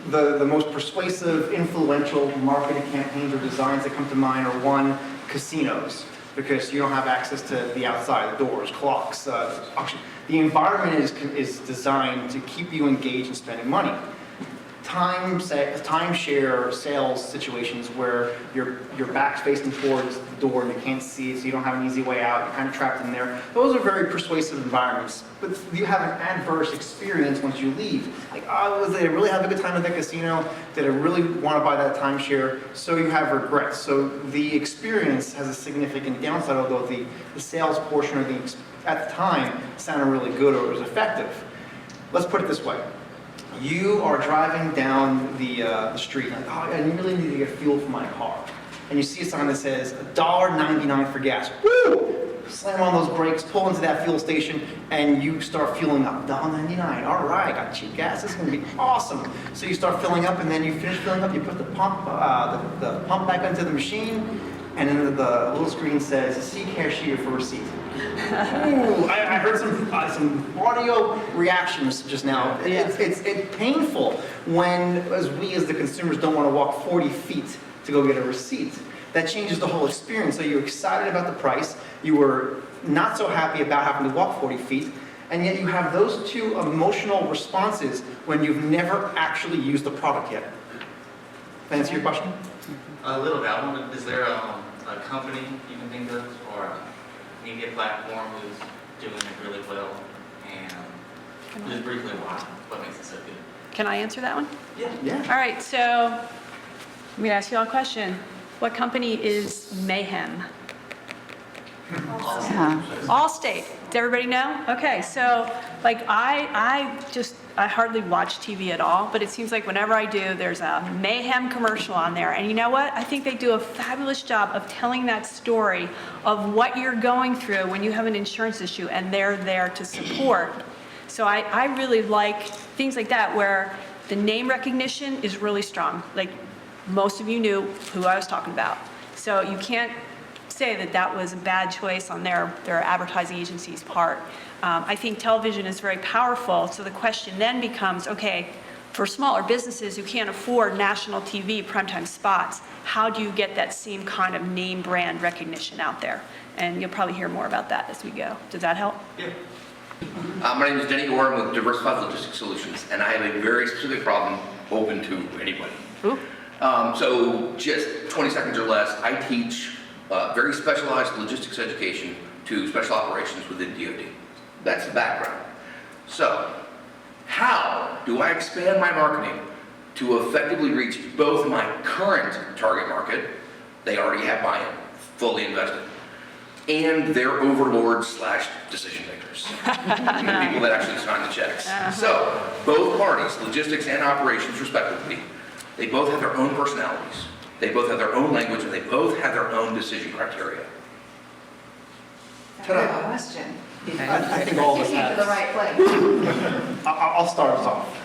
the most persuasive, influential marketing campaigns or designs that come to mind are one, casinos, because you don't have access to the outside, the doors, clocks, auction. The environment is designed to keep you engaged in spending money. Timeshare sales situations where your back's facing towards the door and you can't see it, so you don't have an easy way out, you're kind of trapped in there. Those are very persuasive environments, but you have an adverse experience once you leave. Like, oh, did I really have a good time at the casino? Did I really want to buy that timeshare? So you have regrets. So the experience has a significant downside, although the sales portion of at the time sounded really good or was effective. Let's put it this way. You are driving down the street, like, oh, I really need to get fuel for my car. And you see a sign that says $1.99 for gas. Woo! Slam on those brakes, pull into that fuel station, and you start fueling up. $1.99. All right, got cheap gas. This is going to be awesome. So you start filling up, and then you finish filling up. You put the pump back into the machine, and then the little screen says, "See cashier for receipt." Ooh, I heard some audio reactions just now. It's painful when, as the consumers don't want to walk 40 feet to go get a receipt. That changes the whole experience. So you're excited about the price. You were not so happy about having to walk 40 feet. And yet you have those two emotional responses when you've never actually used the product yet. That answer your question? A little bit. Is there a company you can think of or a media platform who's doing it really well? And just briefly why? What makes it so good? Can I answer that one? Yeah. All right, so I'm going to ask you all a question. What company is Mayhem? Allstate. Does everybody know? Okay, so like I hardly watch TV at all, but it seems like whenever I do, there's a Mayhem commercial on there. And you know what? I think they do a fabulous job of telling that story of what you're going through when you have an insurance issue, and they're there to support. So I really like things like that where the name recognition is really strong. Like most of you knew who I was talking about. So you can't say that was a bad choice on their advertising agency's part. I think television is very powerful, so the question then becomes, okay, for smaller businesses who can't afford national TV primetime spots, how do you get that same kind of name brand recognition out there? And you'll probably hear more about that as we go. Does that help? Yeah. My name is Denny Gore. I'm with Diversified Logistics Solutions, and I have a very specific problem open to anybody. Ooh. So just 20 seconds or less, I teach very specialized logistics education to special operations within DoD. That's the background. So, how do I expand my marketing to effectively reach both my current target market, they already have buy-in, fully invested, and their overlords / decision makers, the people that actually sign the checks. So, both parties, logistics and operations respectively, they both have their own personalities, they both have their own language, and they both have their own decision criteria. Good question. I think all of us You came have. to the right place. I'll start us off.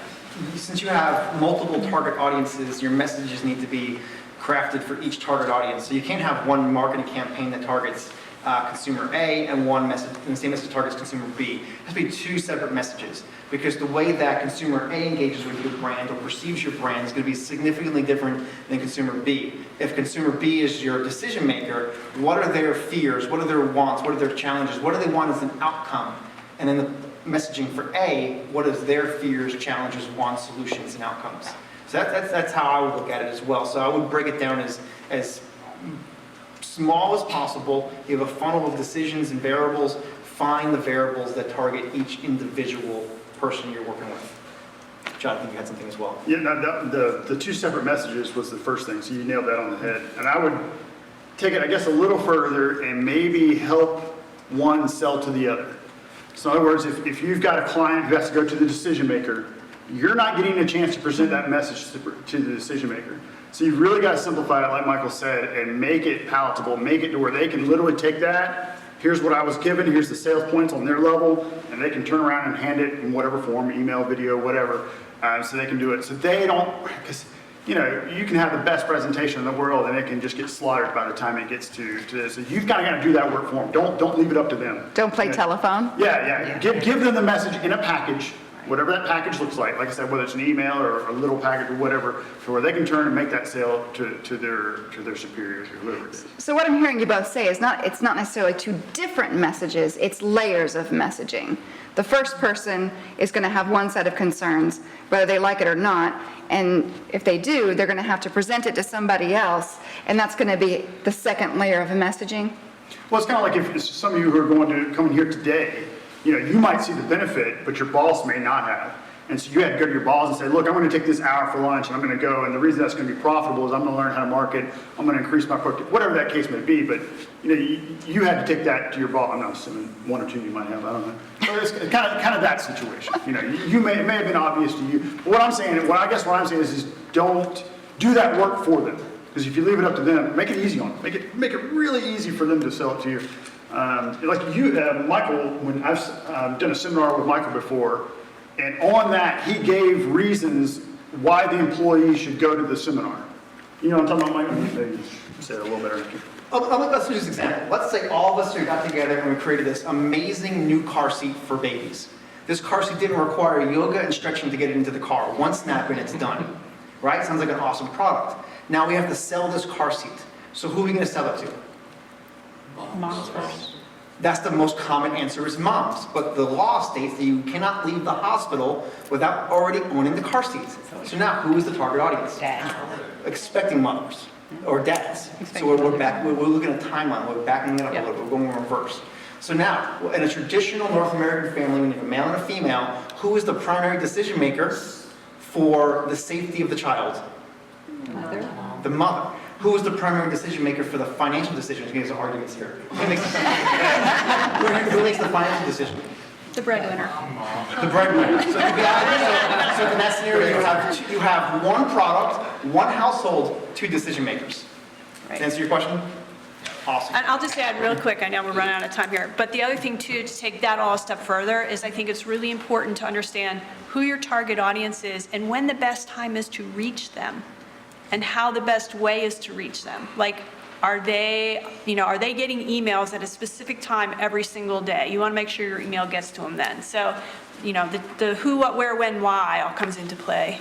Since you have multiple target audiences, your messages need to be crafted for each target audience. So you can't have one marketing campaign that targets consumer A and one message, and the same message targets consumer B. It has to be two separate messages because the way that consumer A engages with your brand or perceives your brand is going to be significantly different than consumer B. If consumer B is your decision maker, what are their fears? What are their wants? What are their challenges? What do they want as an outcome? And then the messaging for A, what is their fears, challenges, wants, solutions, and outcomes? So that's how I would look at it as well. So I would break it down as small as possible. You have a funnel of decisions and variables. Find the variables that target each individual person you're working with. John, I think you had something as well. Yeah, no, the two separate messages was the first thing, so you nailed that on the head. And I would take it, I guess, a little further and maybe help one sell to the other. So in other words, if you've got a client who has to go to the decision maker, you're not getting a chance to present that message to the decision maker. So you've really got to simplify it, like Michael said, and make it palatable, make it to where they can literally take that, here's what I was given, here's the sales points on their level, and they can turn around and hand it in whatever form, email, video, whatever, so they can do it. So they don't, because, you know, you can have the best presentation in the world and it can just get slaughtered by the time it gets to this. So you've got to do that work for them. Don't leave it up to them. Don't play telephone. Yeah. Give them the message in a package, whatever that package looks like. Like I said, whether it's an email or a little package or whatever, to where they can turn and make that sale to their superiors or whoever it is. So what I'm hearing you both say is it's not necessarily two different messages, it's layers of messaging. The first person is going to have one set of concerns, whether they like it or not, and if they do, they're going to have to present it to somebody else, and that's going to be the second layer of messaging. Well, it's kind of like if some of you who are going to come in here today, you know, you might see the benefit, but your boss may not have. And so you had to go to your boss and say, look, I'm going to take this hour for lunch and I'm going to go, and the reason that's going to be profitable is I'm going to learn how to market, I'm going to increase my productivity, whatever that case may be. But you know, you had to take that to your boss. I'm not assuming one or two you might have, I don't know. So it's kind of that situation. You know, it may have been obvious to you. But what I'm saying is don't do that work for them. Because if you leave it up to them, make it easy on them. Make it really easy for them to sell it to you. Like you, Michael, when I've done a seminar with Michael before, and on that, he gave reasons why the employee should go to the seminar. You know what I'm talking about, Michael? Maybe say it a little better. Let's use this example. Let's say all of us here got together and we created this amazing new car seat for babies. This car seat didn't require yoga and stretching to get it into the car. One snap and it's done. Right? Sounds like an awesome product. Now we have to sell this car seat. So who are we going to sell it to? Moms first. That's the most common answer is moms. But the law states that you cannot leave the hospital without already owning the car seat. So now, who is the target audience? Dad. Expecting mothers or dads. So we're looking at a timeline. We're backing it up a little bit. We're going in reverse. So now, in a traditional North American family, when you have a male and a female, who is the primary decision maker for the safety of the child? Mother. The mother. Who is the primary decision maker for the financial decisions? There's arguments here. Who makes the financial decision? The breadwinner. The breadwinner. So in that scenario, you have one product, one household, two decision makers. Right. To answer your question? Awesome. And I'll just add real quick, I know we're running out of time here, but the other thing too, to take that all a step further, is I think it's really important to understand who your target audience is and when the best time is to reach them. And how the best way is to reach them. Like, are they getting emails at a specific time every single day? You want to make sure your email gets to them then. So, you know, the who, what, where, when, why all comes into play.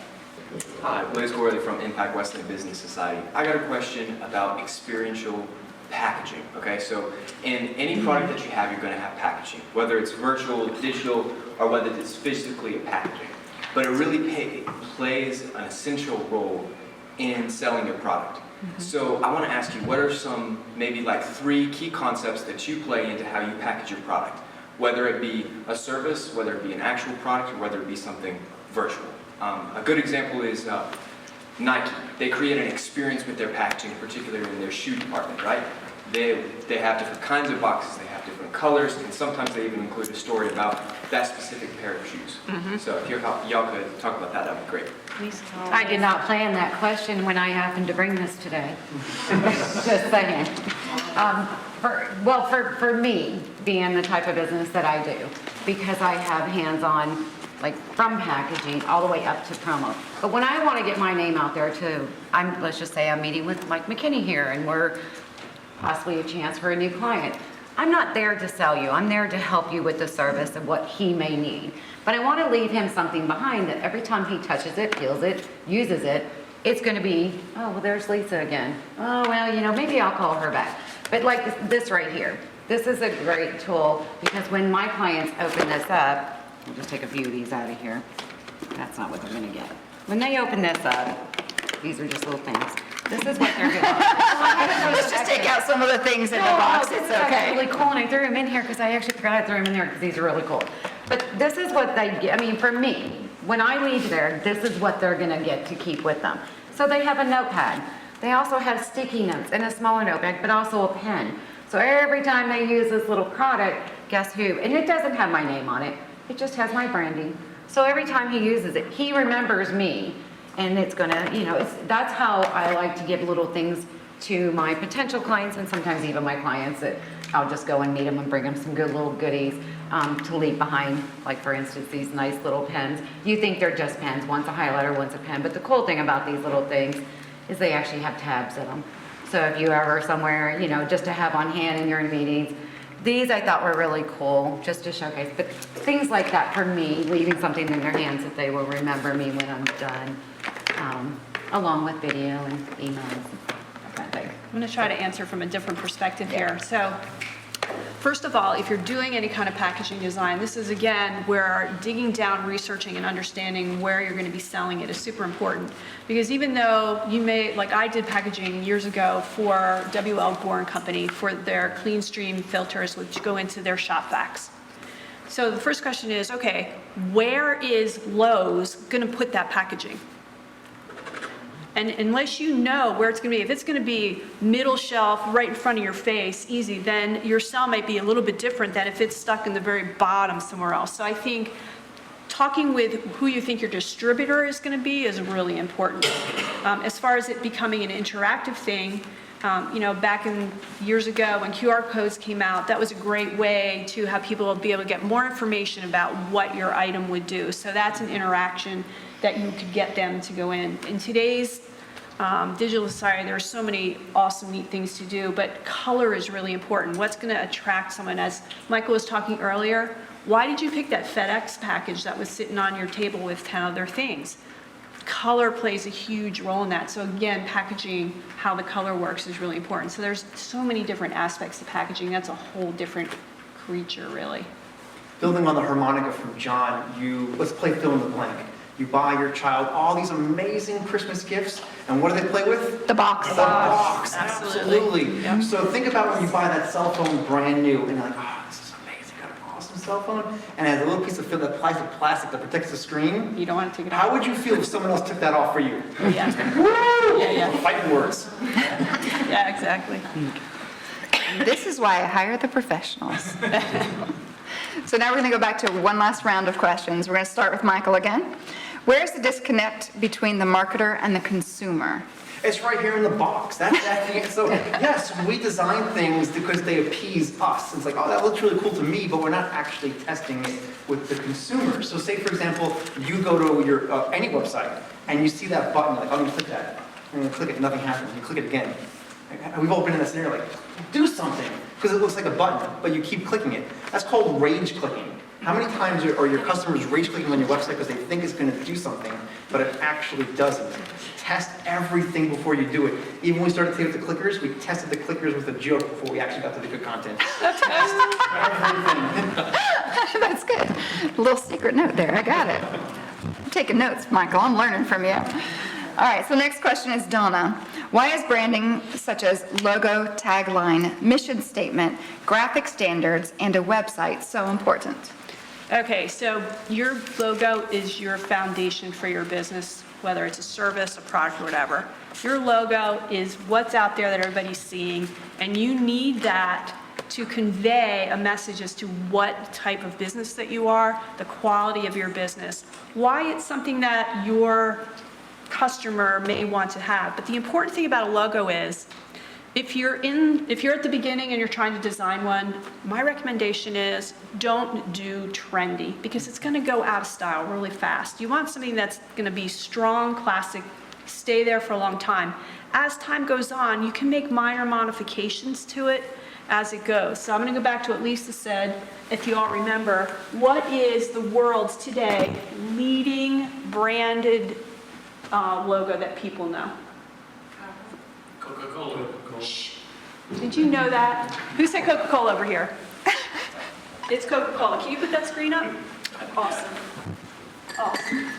Hi, Liz Gorley from Impact Wesleyan Business Society. I got a question about experiential packaging, okay? So in any product that you have, you're going to have packaging, whether it's virtual, digital, or whether it's physically a packaging. But it really plays an essential role in selling your product. Mm-hmm. So I want to ask you, what are some maybe like 3 key concepts that you play into how you package your product? Whether it be a service, whether it be an actual product, or whether it be something virtual. A good example is Nike. They create an experience with their packaging, particularly in their shoe department, right? They have different kinds of boxes, they have different colors, and sometimes they even include a story about that specific pair of shoes. Mm-hmm. So if y'all could talk about that, that'd be great. I did not plan that question when I happened to bring this today. Just saying. For me, being the type of business that I do, because I have hands-on, like from packaging all the way up to promo. But when I want to get my name out there too, let's just say I'm meeting with Mike McKinney here and we're possibly a chance for a new client. I'm not there to sell you. I'm there to help you with the service and what he may need. But I want to leave him something behind that every time he touches it, feels it, uses it, it's going to be, oh, well, there's Lisa again. Oh, well, you know, maybe I'll call her back. But like this right here, this is a great tool because when my clients open this up, I'll just take a few of these out of here. That's not what they're going to get. When they open this up, these are just little things. This is what they're going to get. Let's just take out some of the things in the box. It's okay. Really cool, and I threw them in here because I actually forgot I threw them in there because these are really cool. But this is what they get. I mean, for me, when I leave there, this is what they're going to get to keep with them. So they have a notepad. They also have sticky notes and a smaller notepad, but also a pen. So every time they use this little product, guess who? And it doesn't have my name on it. It just has my branding. So every time he uses it, he remembers me. And it's gonna, you know, that's how I like to give little things to my potential clients and sometimes even my clients that I'll just go and meet them and bring them some good little goodies to leave behind. Like for instance, these nice little pens. You think they're just pens. One's a highlighter, one's a pen. But the cool thing about these little things is they actually have tabs in them. So if you ever somewhere, you know, just to have on hand in your meetings, these I thought were really cool, just to showcase. But things like that for me, leaving something in their hands that they will remember me when I'm done, along with video and emails. That thing. I'm going to try to answer from a different perspective here. So, first of all, if you're doing any kind of packaging design, this is again where digging down, researching, and understanding where you're going to be selling it is super important. Because even though you may, like I did packaging years ago for W.L. Gore & Company for their clean stream filters, which go into their shop vacs. So the first question is, okay, where is Lowe's going to put that packaging? And unless you know where it's going to be, if it's going to be middle shelf, right in front of your face, easy, then your sell might be a little bit different than if it's stuck in the very bottom somewhere else. So I think talking with who you think your distributor is going to be is really important. As far as it becoming an interactive thing, you know, back in years ago when QR codes came out, that was a great way to have people be able to get more information about what your item would do. So that's an interaction that you could get them to go in. In today's digital society, there are so many awesome, neat things to do, but color is really important. What's going to attract someone? As Michael was talking earlier, why did you pick that FedEx package that was sitting on your table with 10 other things? Color plays a huge role in that. So again, packaging, how the color works is really important. So there's so many different aspects to packaging. That's a whole different creature, really. Building on the harmonica from John, let's play fill in the blank. You buy your child all these amazing Christmas gifts, and what do they play with? The box. The box, Absolutely. Yep. So think about when you buy that cell phone brand new, and you're like, oh, this is amazing, got an awesome cell phone, and it has a little piece of film that applies to plastic that protects the screen. You don't want to take it off. How would you feel if someone else took that off for you? Yeah. Woo! Yeah. Fighting words. Yeah, exactly. This is why I hire the professionals. So now we're going to go back to one last round of questions. We're going to start with Michael again. Where's the disconnect between the marketer and the consumer? It's right here in the box. That's the so yes, we design things because they appease us. It's like, oh, that looks really cool to me, but we're not actually testing it with the consumer. So say, for example, you go to your any website and you see that button, like, oh, let me click that. And you click it, nothing happens. You click it again. And we've all been in that scenario, like, do something, because it looks like a button, but you keep clicking it. That's called rage clicking. How many times are your customers rage clicking on your website because they think it's going to do something, but it actually doesn't? Test everything before you do it. Even when we started to take the clickers, we tested the clickers with a joke before we actually got to the good content. Test everything. That's good. A little secret note there. I got it. I'm taking notes, Michael. I'm learning from you. All right, so next question is Donna. Why is branding such as logo, tagline, mission statement, graphic standards, and a website so important? Okay, so your logo is your foundation for your business, whether it's a service, a product, or whatever. Your logo is what's out there that everybody's seeing, and you need that to convey a message as to what type of business that you are, the quality of your business, why it's something that your customer may want to have. But the important thing about a logo is If you're at the beginning and you're trying to design one, my recommendation is don't do trendy because it's going to go out of style really fast. You want something that's going to be strong, classic, stay there for a long time. As time goes on, you can make minor modifications to it as it goes. So I'm going to go back to what Lisa said, if you all remember. What is the world's today leading branded logo that people know? Coca-Cola. Shh. Did you know that? Who said Coca-Cola over here? It's Coca-Cola. Can you put that screen up? Awesome. Awesome.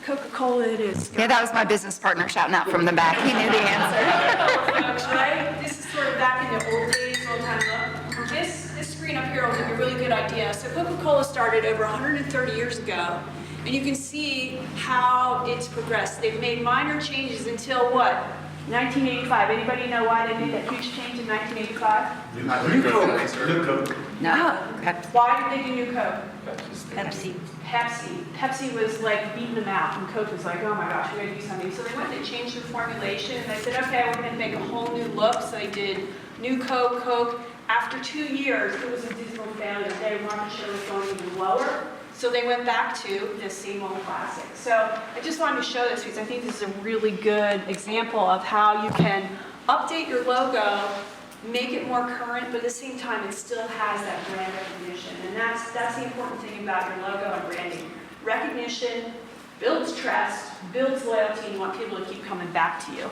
Coca-Cola it is. Yeah, that was my business partner shouting out from the back. He knew the answer. Folks, right? This is sort of back in the old days, old time look. This screen up here will give you a really good idea. So Coca-Cola started over 130 years ago, and you can see how it's progressed. They've made minor changes until what? 1985. Anybody know why they made that huge change in 1985? New Coke. No. Why did they do New Coke? Pepsi. Pepsi was like beating them out, and Coke was like, oh my gosh, we gotta do something. So they went and changed their formulation, and they said, okay, we're gonna make a whole new look. So they did New Coke. After 2 years, it was a dismal failure. Their market share was going even lower. So they went back to the same old classic. So I just wanted to show this because I think this is a really good example of how you can update your logo, make it more current, but at the same time it still has that brand recognition. And that's the important thing about your logo and branding. Recognition builds trust, builds loyalty, and you want people to keep coming back to you.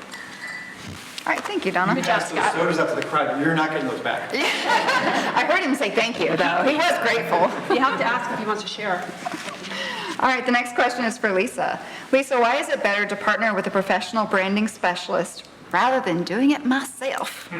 All right, thank you, Donna. Good job, Scott. Sodas up to the crowd. You're not getting those back. I heard him say thank you, though. He was grateful. You have to ask if he wants to share. All right, the next question is for Lisa. Lisa, why is it better to partner with a professional branding specialist rather than doing it myself?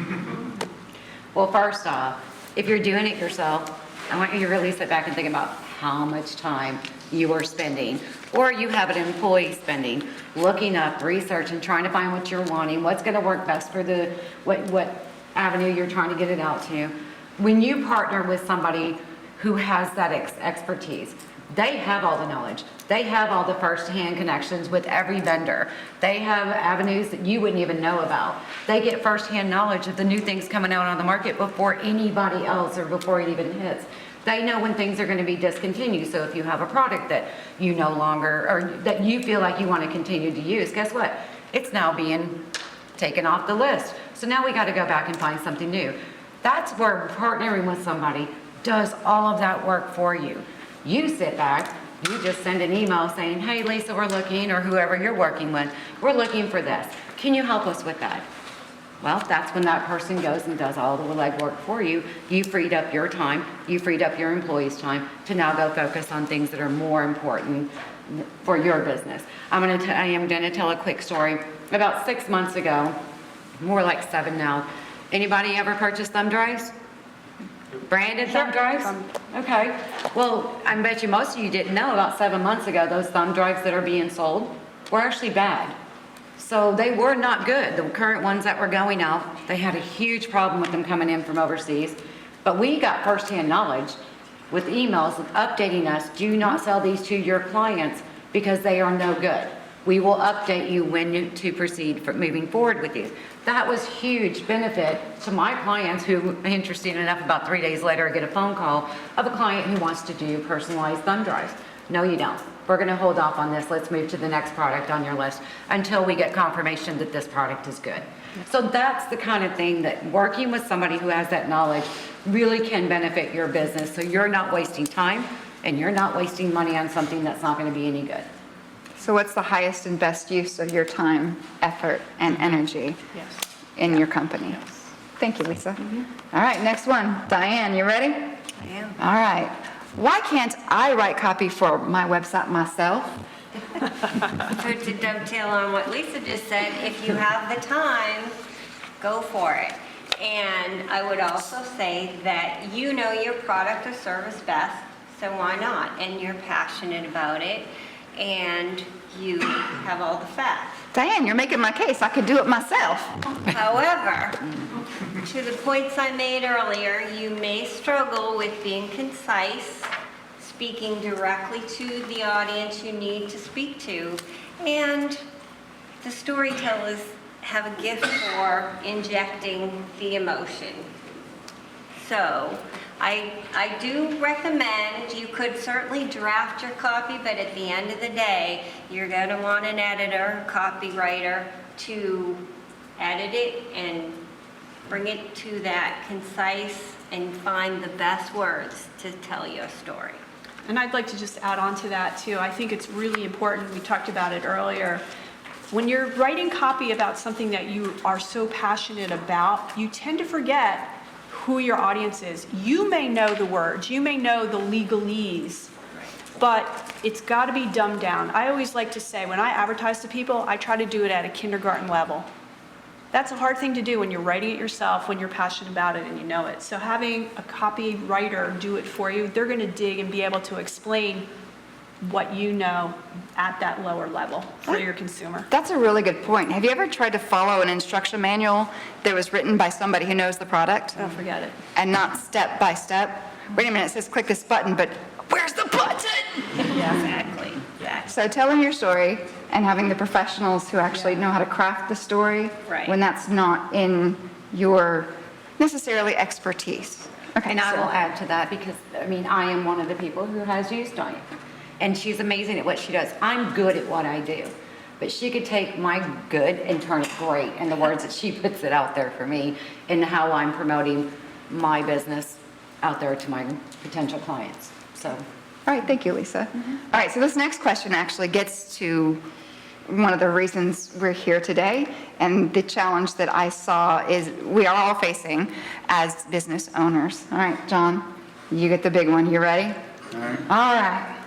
Well, first off, if you're doing it yourself, I want you to really sit back and think about how much time you are spending, or you have an employee spending, looking up, researching, trying to find what you're wanting, what's going to work best for the what avenue you're trying to get it out to. When you partner with somebody who has that expertise, they have all the knowledge. They have all the first-hand connections with every vendor. They have avenues that you wouldn't even know about. They get first-hand knowledge of the new things coming out on the market before anybody else or before it even hits. They know when things are going to be discontinued. So if you have a product that you no longer, or that you feel like you want to continue to use, guess what? It's now being taken off the list. So now we got to go back and find something new. That's where partnering with somebody does all of that work for you. You sit back, you just send an email saying, hey, Lisa, we're looking, or whoever you're working with, we're looking for this. Can you help us with that? Well, that's when that person goes and does all the legwork for you. You freed up your time, you freed up your employees' time to now go focus on things that are more important for your business. I am going to tell a quick story. About 6 months ago, more like 7 now, anybody ever purchased thumb drives? Branded thumb drives? Okay. Well, I bet you most of you didn't know about 7 months ago, those thumb drives that are being sold were actually bad. So they were not good. The current ones that were going out, they had a huge problem with them coming in from overseas. But we got firsthand knowledge with emails updating us, do not sell these to your clients because they are no good. We will update you when to proceed for moving forward with these. That was huge benefit to my clients who, interesting enough, about 3 days later, get a phone call of a client who wants to do personalized thumb drives. No, you don't. We're going to hold off on this. Let's move to the next product on your list until we get confirmation that this product is good. So that's the kind of thing that working with somebody who has that knowledge really can benefit your business. So you're not wasting time and you're not wasting money on something that's not going to be any good. So what's the highest and best use of your time, effort, and energy in your company? Thank you, Lisa. All right, next one. Diane, you ready? I am. All right. Why can't I write copy for my website myself? So to dovetail on what Lisa just said, if you have the time, go for it. And I would also say that you know your product or service best, so why not? And you're passionate about it, and you have all the facts. Diane, you're making my case. I could do it myself. However, to the points I made earlier, you may struggle with being concise, speaking directly to the audience you need to speak to, and the storyteller's have a gift for injecting the emotion. So I do recommend, you could certainly draft your copy, but at the end of the day, you're going to want an editor, copywriter, to edit it and bring it to that concise and find the best words to tell your story. And I'd like to just add on to that too. I think it's really important, we talked about it earlier, when you're writing copy about something that you are so passionate about, you tend to forget who your audience is. You may know the words, you may know the legalese, but it's got to be dumbed down. I always like to say, when I advertise to people, I try to do it at a kindergarten level. That's a hard thing to do when you're writing it yourself, when you're passionate about it and you know it. So having a copywriter do it for you, they're going to dig and be able to explain what you know at that lower level for your consumer. That's a really good point. Have you ever tried to follow an instruction manual that was written by somebody who knows the product? Oh, forget it. And not step by step? Wait a minute, it says click this button, but where's the button? Yeah, exactly. So telling your story and having the professionals who actually know how to craft the story Right. when that's not in your necessarily expertise. Okay, And I so- will add to that because, I mean, I am one of the people who has used Diane. And she's amazing at what she does. I'm good at what I do. But she could take my good and turn it great in the words that she puts it out there for me and how I'm promoting my business out there to my potential clients. So. All right, thank you, Lisa. All right, so this next question actually gets to one of the reasons we're here today, and the challenge that I saw is we are all facing as business owners. All right, John, you get the big one. You ready? All right. All right.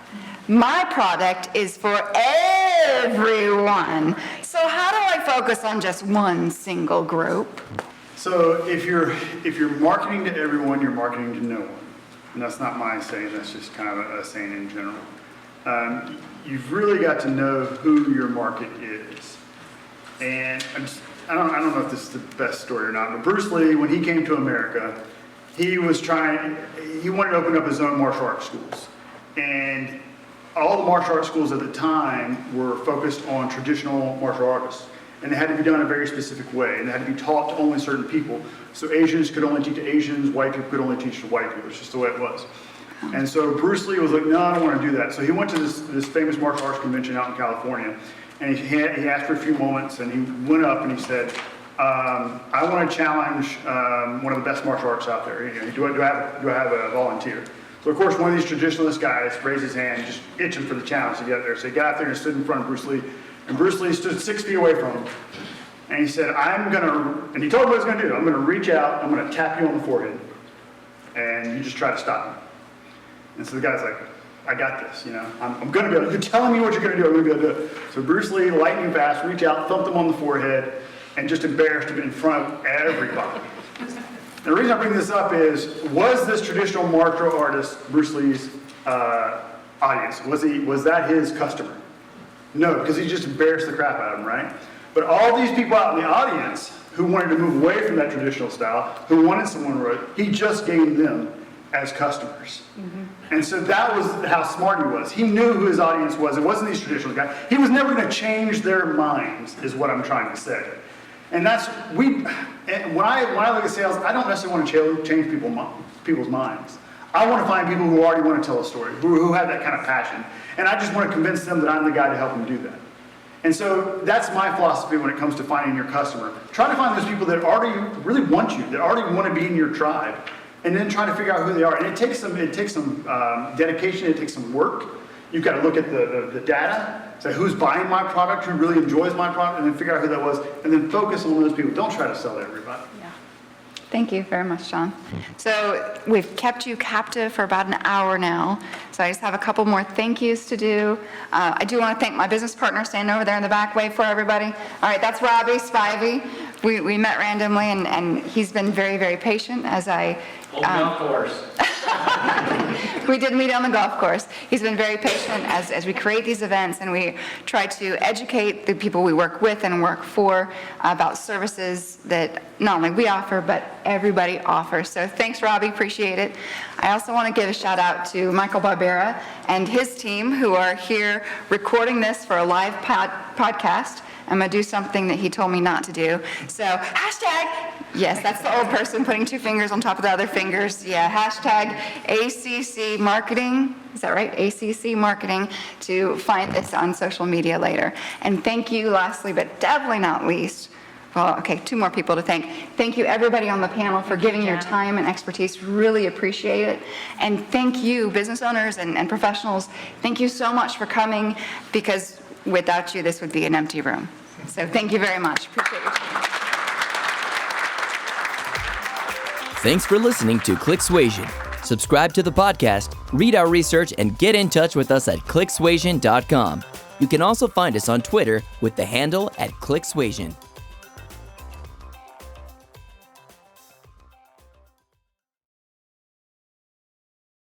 My product is for everyone. So how do I focus on just one single group? So if you're marketing to everyone, you're marketing to no one. And that's not my saying, that's just kind of a saying in general. You've really got to know who your market is. And I don't know if this is the best story or not, but Bruce Lee, when he came to America, he wanted to open up his own martial arts schools. And all the martial arts schools at the time were focused on traditional martial artists. And it had to be done a very specific way, and it had to be taught to only certain people. So Asians could only teach Asians, white people could only teach white people. It's just the way it was. And so Bruce Lee was like, no, I don't want to do that. So he went to this famous martial arts convention out in California, and he asked for a few moments, and he went up and he said, I want to challenge one of the best martial arts out there. You know, do I have a volunteer? So of course, one of these traditionalist guys raised his hand, just itching for the challenge to get there. So he got out there and stood in front of Bruce Lee, and Bruce Lee stood 6 feet away from him. And he said, and he told him what he was going to do. I'm going to reach out, I'm going to tap you on the forehead, and you just try to stop me. And so the guy's like, I got this, you know, I'm going to be able to, you're telling me what you're going to do, I'm going to be able to do it. So Bruce Lee, lightning fast, reached out, thumped him on the forehead, and just embarrassed him in front of everybody. The reason I bring this up is, was this traditional martial artist Bruce Lee's audience? Was that his customer? No, because he just embarrassed the crap out of him, right? But all these people out in the audience who wanted to move away from that traditional style, who wanted someone to write, he just gained them as customers. And so that was how smart he was. He knew who his audience was. It wasn't these traditional guys. He was never going to change their minds, is what I'm trying to say. And that's, when I look at sales, I don't necessarily want to change people's minds. I want to find people who already want to tell a story, who have that kind of passion. And I just want to convince them that I'm the guy to help them do that. And so that's my philosophy when it comes to finding your customer. Try to find those people that already really want you, that already want to be in your tribe, and then try to figure out who they are. And it takes some dedication, it takes some work. You've got to look at the data, say who's buying my product, who really enjoys my product, and then figure out who that was, and then focus on those people. Don't try to sell to everybody. Yeah. Thank you very much, John. So we've kept you captive for about an hour now, so I just have a couple more thank yous to do. I do want to thank my business partner standing over there in the back. Wave for everybody. All right, that's Robbie Spivey. We met randomly, and he's been very, very patient as I... Hold me off course. We did meet on the golf course. He's been very patient as we create these events, and we try to educate the people we work with and work for about services that not only we offer, but everybody offers. So thanks, Robbie, appreciate it. I also want to give a shout out to Michael Barbera and his team who are here recording this for a live podcast. I'm going to do something that he told me not to do. So hashtag, yes, that's the old person putting two fingers on top of the other fingers. Yeah, hashtag ACC Marketing. Is that right? ACC Marketing to find this on social media later. And thank you, lastly, but definitely not least, well, okay, two more people to thank. Thank you, everybody on the panel, for giving your time and expertise. Really appreciate it. And thank you, business owners and professionals. Thank you so much for coming, because without you, this would be an empty room. So thank you very much. Appreciate your time. Thanks for listening to Clicksuasion. Subscribe to the podcast, read our research, and get in touch with us at clicksuasion.com. You can also find us on Twitter with the handle @Clicksuasion.